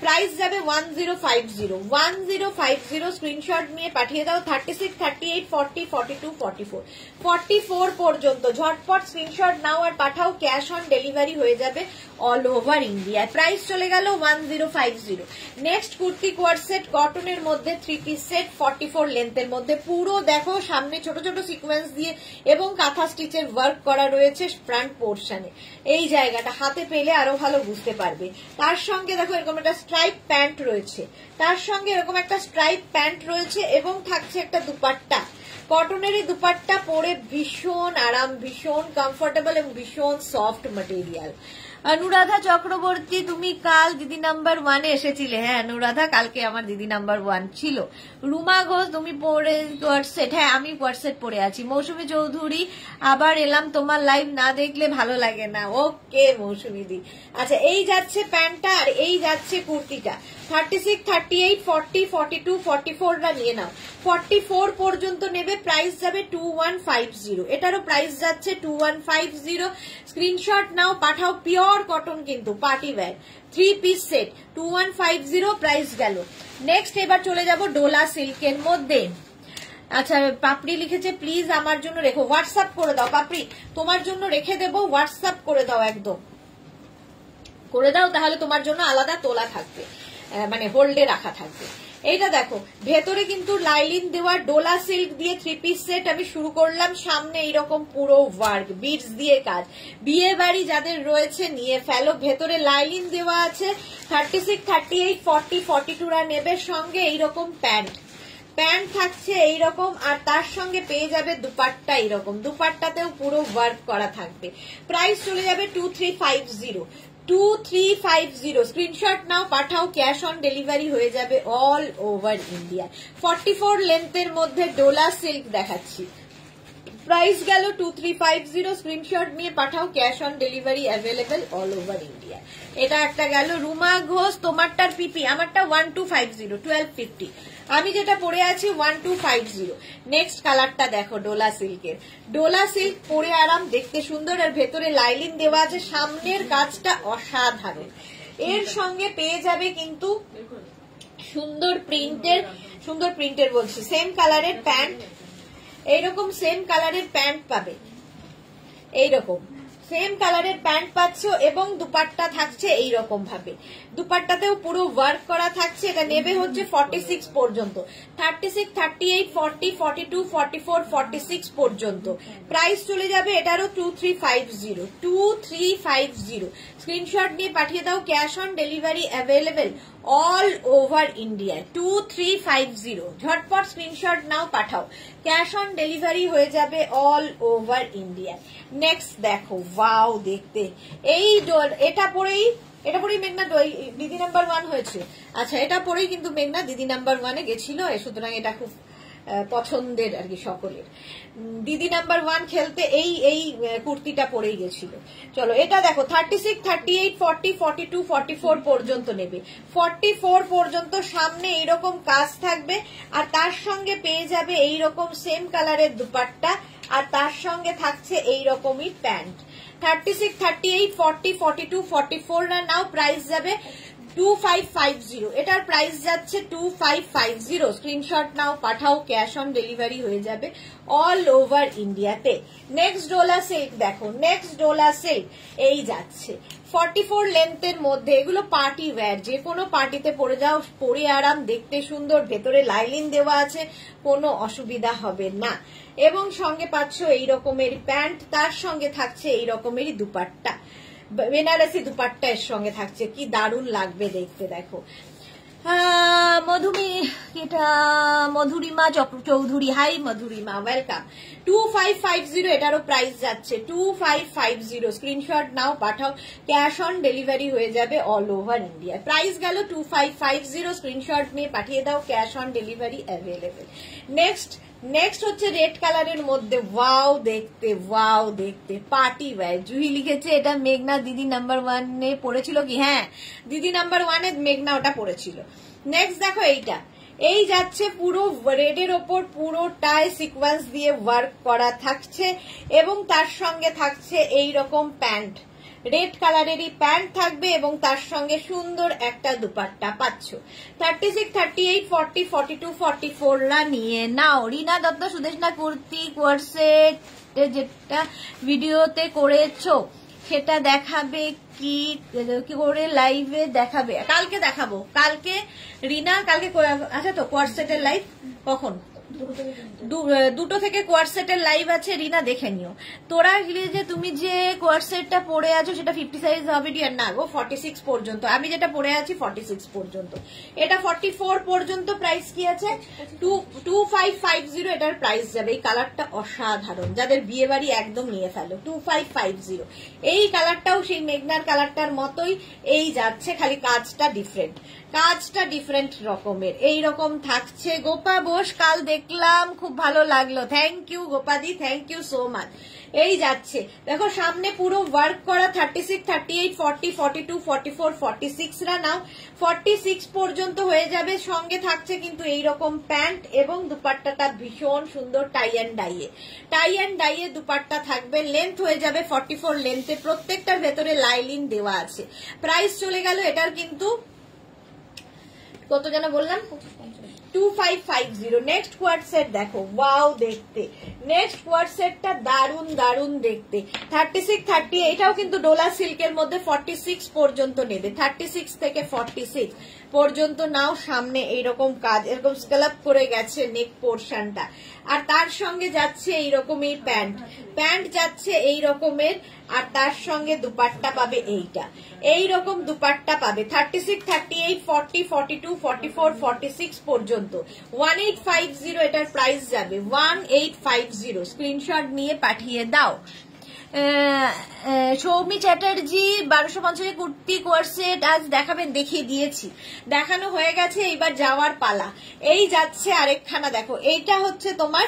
প্রাইস যাবে 1050, স্ক্রিনশট নিয়ে পাঠিয়ে দাও। 36, 38, 40, 42, 44, 44 পর্যন্ত ঝটপট স্ক্রিনশট নাও আর পাঠাও, ক্যাশ অন ডেলিভারি হয়ে যাবে অল ওভার ইন্ডিয়া। প্রাইস চলে গেল 1050। নেক্সট কুর্তি কোয়ার সেট, কটনের মধ্যে 3 পিস সেট, 44 লেন্থের মধ্যে। পুরো দেখো সামনে ছোট ছোট সিকোয়েন্স দিয়ে এবং কাঁথা স্টিচের ওয়ার্ক করা রয়েছে ফ্রন্ট পোর্শনে, এই জায়গাটা হাতে পেলে আরো ভালো বুঝতে পারবে। তার সঙ্গে দেখো এরকম একটা স্ট্রাইপ প্যান্ট রয়েছে, তার সঙ্গে এরকম একটা স্ট্রাইপ প্যান্ট রয়েছে, এবং থাকছে একটা দুপাট্টা। কটনের এই দুপাট্টা পরে ভীষণ আরাম, ভীষণ কমফোর্টেবল এবং ভীষণ সফট ম্যাটেরিয়াল। অনুরাধা চক্রবর্তী, তুমি কাল দিদি নাম্বার 1-এ এসেছিলে। হ্যাঁ অনুরাধা, কালকে আমার দিদি নাম্বার 1 ছিল। রুমা ঘোষ, তুমি পরে কোয়ার্টসেট? হ্যাঁ আমি কোয়ার্টসেট পরে আছি। মৌসুমী চৌধুরী, আবার এলাম, তোমার লাইভ না দেখলে ভালো লাগে না। ওকে মৌসুমী দি। আচ্ছা এই যাচ্ছে প্যান্টটা আর এই যাচ্ছে কুর্তিটা। 36, 38, 40, 42, 44টা নিয়ে নাও। 44 পর্যন্ত নেবে, প্রাইস যাবে 2150। এটারও প্রাইস যাচ্ছে 2150। স্ক্রিনশট নাও, পাঠাও। পিওর কটন কিন্তু, party wear 3 piece set, 2150 price গেল। নেক্সট এবার চলে যাব ডোলা সিল্কের মধ্যে। আচ্ছা পাপড়ি লিখেছে প্লিজ আমার জন্য রেখো। হোয়াটসঅ্যাপ করে দাও পাপড়ি, তোমার জন্য রেখে দেবো। হোয়াটসঅ্যাপ করে দাও, একদম করে দাও, তাহলে তোমার জন্য আলাদা তোলা থাকবে, মানে হোল্ডে রাখা থাকবে। এইটা দেখো ভেতরে কিন্তু লাইলিন দেওয়া ডোলা সিল্ক দিয়ে 3 পিস সেট আমি শুরু করলাম। সামনে এইরকম পুরো ওয়ার্ক বিডস দিয়ে কাজ, বিয়ে বাড়ি যাদের রয়েছে নিয়ে ফেলো। ভেতরে লাইলিন দেওয়া আছে। 36, 38, 40, 42রা নেবে। সঙ্গে এইরকম প্যান্ট থাকছে এইরকম, আর তার সঙ্গে পেয়ে যাবে দুপাট্টা এইরকম। দুপাট্টাতেও পুরো ওয়ার্ক করা থাকবে। প্রাইস চলে যাবে 2350। 2350 স্ক্রিনশট নাও, পাঠাও। ক্যাশ অন ডেলিভারি হয়ে যাবে অল ওভার ইন্ডিয়া। 44 লেন্থের মধ্যে ডোলা সিল্ক দেখাচ্ছি, প্রাইস গেল 2350। স্ক্রিনশট নিয়ে পাঠাও, cash on delivery available all over India. এটা একটা গেল। রুমা ঘোষ, তোমারটার পিপি, আমারটা 1250, 1250। আমি যেটা পরে আছি 1250। নেক্সট কালারটা দেখো ডোলা সিল্কের। ডোলা সিল্ক পরে আরাম, দেখতে সুন্দর, আর ভেতরে লাইলিন দেওয়া আছে। সামনের কাজটা অসাধারণ। এর সঙ্গে পেয়ে যাবে কিন্তু সুন্দর প্রিন্টের বলছি, সেম কালারের প্যান্ট। এইরকম সেম কালারের প্যান্ট পাবে, এইরকম সেম কালারের প্যান্ট পাচ্ছ, এবং দুপাট্টা থাকছে এইরকম ভাবে। দুপাট্টাতেও পুরো ওয়ার্ক করা থাকছে। এটা নেবে হচ্ছে 46 পর্যন্ত। 36, 38, 40, 42, 44, 46 পর্যন্ত। প্রাইস চলে যাবে এটারও 2350। 2350 স্ক্রিনশট নিয়ে পাঠিয়ে দাও। Cash on delivery available all over India. 2350 ঝটপট স্ক্রিনশট নাও, পাঠাও। ক্যাশ অন ডেলিভারি হয়ে যাবে অল ওভার ইন্ডিয়া। নেক্সট দেখো, ওয়াও দেখতে। এটা পরেই মেঘনা দিদি নাম্বার 1 হয়েছে। আচ্ছা এটা পরেই কিন্তু মেঘনা দিদি নাম্বার 1-এ গেছিল, সুতরাং এটা খুব পছন্দের আর কি সকলের। দিদি নাম্বার 1 খেলতে এই কুর্তিটা পরেই গেছিল। চলো এটা দেখো 36, 38, 40, 42, 44 পর্যন্ত নেবে। 44 পর্যন্ত সামনে এইরকম কাজ থাকবে, আর তার সঙ্গে পেয়ে যাবে এইরকম সেম কালারের দুপাট্টা, আর তার সঙ্গে থাকছে এইরকমই প্যান্ট। 36, 38, 40, 42, 44 না নাও, প্রাইস যাবে 2550। এটার প্রাইস যাচ্ছে 2550। স্ক্রিনশট নাও, পাঠাও। ক্যাশ অন ডেলিভারি হয়ে যাবে অল ওভার ইন্ডিয়াতে। নেক্সট ডোলা সিল্ক দেখো, নেক্সট ডোলা সিল্ক এই যাচ্ছে 44 লেন্থের মধ্যে। এগুলো পার্টি ওয়্যার, যে কোনো পার্টিতে পরে যাও, পরে আরাম, দেখতে সুন্দর। ভেতরে লাইলিন দেওয়া আছে, কোনো অসুবিধা হবে না। এবং সঙ্গে পাচ্ছ এই রকমের প্যান্ট, তার সঙ্গে থাকছে এই রকমেরই দুপাট্টা, বেনারসি দুপাট্টা এর সঙ্গে থাকছে। কি দারুণ লাগবে দেখতে, দেখো। Madhurima Chowdhury, hi Madhurima, welcome. 2550 এটারও প্রাইস যাচ্ছে 2550। স্ক্রিনশট নাও, পাঠাও। ক্যাশ অন ডেলিভারি হয়ে যাবে অল ওভার ইন্ডিয়া। প্রাইস গেল 2550। স্ক্রিনশট নিয়ে পাঠিয়ে দাও। Cash on delivery available. Next হচ্ছে রেড কালারের মধ্যে। ওয়াও দেখতে পার্টি ওয়্যার। জুহি লিখেছে এটা মেঘনা দিদি নাম্বার 1-এ পড়েছিল কি? হ্যাঁ দিদি নাম্বার 1-এ মেঘনা ওটা পড়েছিল। নেক্সট দেখো এইটা, এই যাচ্ছে পুরো রেডের ওপর পুরোটায় সিকোয়েন্স দিয়ে ওয়ার্ক করা থাকছে, এবং তার সঙ্গে থাকছে এই রকম প্যান্ট। রেড কালারেরই প্যান্ট থাকবে, এবং তার সঙ্গে সুন্দর একটা দুপাট্টা পাচ্ছ। 36, 38, 40, 42, 44রা নিয়ে নাও। রিনা দত্ত, সুদেশনা কুর্তি কোয়ার্সেট যেটা ভিডিওতে করেছো সেটা দেখাবে কি করে? লাইভে দেখাবে? কালকে দেখাবো, কালকে রিনা, কালকে আচ্ছা তো কোয়ার্সেটের লাইভ কখন? দুটো থেকে কোয়ার্সেটের লাইভ আছে, রিনা দেখে নিও। তোরা যে তুমি যে কোয়ার্সেটটা পরে আছো সেটা 50 সাইজ হবে না গো, 46 পর্যন্ত। আমি যেটা পরে আছি 46 পর্যন্ত, এটা 44 পর্যন্ত। প্রাইস কি আছে? 2550 এটার প্রাইস যাবে। এই কালারটা অসাধারণ, যাদের বিয়ে বাড়ি একদম নিয়ে ফেলো। 2550। এই কালারটাও সেই মেঘনার কালারটার মতোই এই যাচ্ছে, খালি কাজটা ডিফারেন্ট, কাজটা ডিফারেন্ট রকমের। এই রকম থাকছে। গোপা বোস কাল দেখলাম, খুব ভালো লাগলো, থ্যাংক ইউ গোপাদি, থ্যাংক ইউ সো মাচ। এই যাচ্ছে দেখো, সামনে পুরো ওয়ার্ক করা। 36, 38, 40, 42, 44, 46 রা নাও, 46 পর্যন্ত হয়ে যাবে। সঙ্গে থাকছে কিন্তু এইরকম প্যান্ট এবং দুপাট্টাটা ভীষণ সুন্দর টাই অ্যান্ড ডাইয়ে, টাই অ্যান্ড ডাইয়ে দুপাট্টা থাকবে। লেন্থ হয়ে যাবে 44 লেন্থে, প্রত্যেকটার ভেতরে লাইলিন দেওয়া আছে। প্রাইস চলে গেল এটার কিন্তু কত যেন বললাম, 2550। নেক্সট কোয়ার্ট সেট দেখো, ওয়াও দেখতে। নেক্সট কোয়ার্ট সেটটা দারুন দারুন দেখতে। 36, 30, এটাও কিন্তু ডোলা সিল্কের মধ্যে 46 পর্যন্ত নেবে। 36 থেকে 46 পর্যন্ত নাও। সামনে এইরকম কাজ, এরকম স্কেলাপ করে গেছে নেক পোর্শনটা। আর তার সঙ্গে যাচ্ছে এইরকমই প্যান্ট, প্যান্ট যাচ্ছে এই রকমের। আর তার সঙ্গে দুপাট্টা পাবে এইটা, এইরকম দুপাট্টা পাবে। 36, 38, 40, 42, 44, 46 পর্যন্ত 1850 এটার প্রাইস যাবে। 1850 স্ক্রিনশট নিয়ে পাঠিয়ে দাও। সৌমি চ্যাটার্জি 1250 কুর্তি কোয়ার্সেট আজ দেখাবেন, দেখিয়ে দিয়েছি, দেখানো হয়ে গেছে, এইবার যাওয়ার পালা। এই যাচ্ছে আরেকখানা দেখো, এইটা হচ্ছে তোমার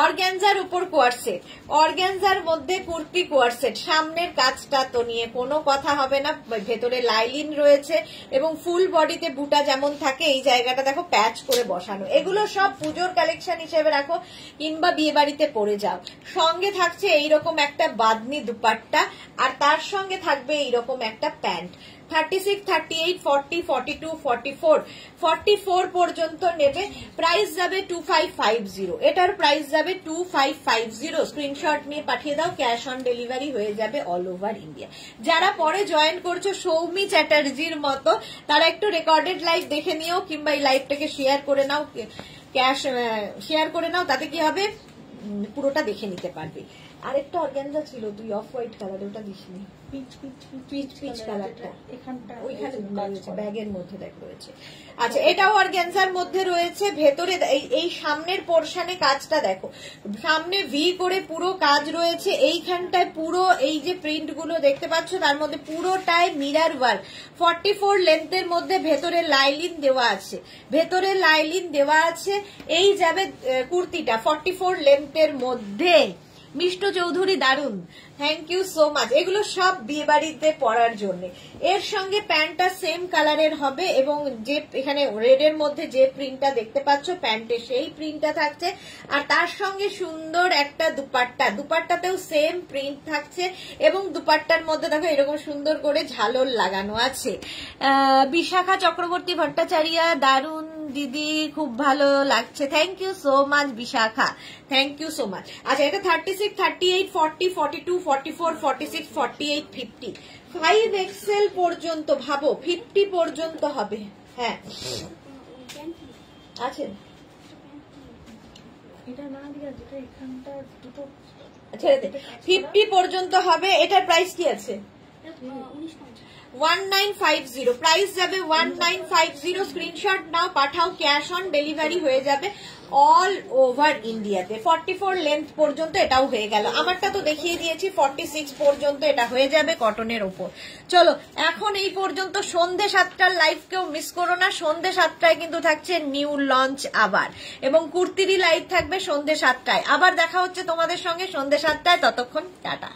অর্গানজার উপর কোয়ার্সেট, অর্গানজার মধ্যে কুর্তি কোয়ার্সেট। সামনের কাজটা তো নিয়ে কোনো কথা হবে না, ভেতরে লাইলিন রয়েছে এবং ফুল বডিতে বুটা যেমন থাকে এই জায়গাটা দেখো প্যাচ করে বসানো। এগুলো সব পুজোর কালেকশন হিসেবে রাখো কিংবা বিয়ে বাড়িতে পরে যাও। সঙ্গে থাকছে এইরকম একটা বাদনি দুপাট্টা, আর তার সঙ্গে থাকবে এইরকম একটা প্যান্ট। 36, 38, 40, 42, 44, 44 পর্যন্ত নেবে। প্রাইস যাবে 2550। এটার প্রাইস যাবে 2550। স্ক্রিনশট নিয়ে পাঠিয়ে দাও, ক্যাশ অন ডেলিভারি হয়ে যাবে অল ওভার ইন্ডিয়া। যারা পরে জয়েন করছো সৌমি চ্যাটার্জির মতো, তারা একটু রেকর্ডেড লাইভ দেখে নিও কিংবা এই লাইভটাকে শেয়ার করে নাও, ক্যাশ শেয়ার করে নাও, তাতে কি হবে পুরোটা দেখে নিতে পারবে। আরেকটা অর্গানজা ছিল তুই অফ হোয়াইট কালার, ওটা দিসনি, পিচ কালারটা ওইখানে ব্যাগের মধ্যে দেখ রয়েছে। আচ্ছা, এটাও অর্গানজার মধ্যে রয়েছে। ভেতরে এই সামনের পোর্শনে কাজটা দেখো, সামনে ভি করে পুরো কাজ রয়েছে। এইখানটায় পুরো এই যে প্রিন্ট গুলো দেখতে পাচ্ছ তার মধ্যে পুরোটাই মিরার ওয়ার্ক। 44 লেন্থের মধ্যে ভেতরে লাইলিন দেওয়া আছে, ভেতরে লাইলিন দেওয়া আছে। এই যাবে কুর্তিটা 44 লেন্থের মধ্যে। মিষ্ট চৌধুরী দারুন, থ্যাংক ইউ সো মাচ। এগুলো সব বিয়ে বাড়িতে পরার জন্য। এর সঙ্গে প্যান্টটা সেম কালারের হবে এবং যে এখানে রেড এর মধ্যে যে প্রিন্টটা দেখতে পাচ্ছ প্যান্টে সেই প্রিন্টটা থাকছে। আর তার সঙ্গে সুন্দর একটা দুপাট্টা, দুপাট্টাতেও সেম প্রিন্ট থাকছে এবং দুপাট্টার মধ্যে দেখো এরকম সুন্দর করে ঝালর লাগানো আছে। বিশাখা চক্রবর্তী ভট্টাচার্য দারুন দিদি, খুব ভালো লাগছে, thank you so much Bishakha, thank you so much. আচ্ছা, এটা 36, 38, 40, 42, 44, 46, 48, 50, 5XL পর্যন্ত। ভাবো 50 পর্যন্ত হবে। হ্যাঁ আছে, ছেড়ে দে, 50 পর্যন্ত হবে। এটার প্রাইস কি আছে? 1950। প্রাইস যাবে 1950। স্ক্রিনশট নাও, পাঠাও, ক্যাশ অন ডেলিভারি হয়ে যাবে অল ওভার ইন্ডিয়াতে। 44 লেন্থ পর্যন্ত এটাও হয়ে গেল। আমারটা তো দেখিয়ে দিয়েছি, 46 পর্যন্ত এটা হয়ে যাবে কটনের ওপর। চলো এখন এই পর্যন্ত। সন্ধ্যে 7টার লাইভ কেউ মিস করো না। সন্ধ্যে 7টায় কিন্তু থাকছে নিউ লঞ্চ আবার, এবং কুর্তিরই লাইভ থাকবে সন্ধ্যে 7টায়। আবার দেখা হচ্ছে তোমাদের সঙ্গে সন্ধ্যে 7টায়। ততক্ষণ টাটা।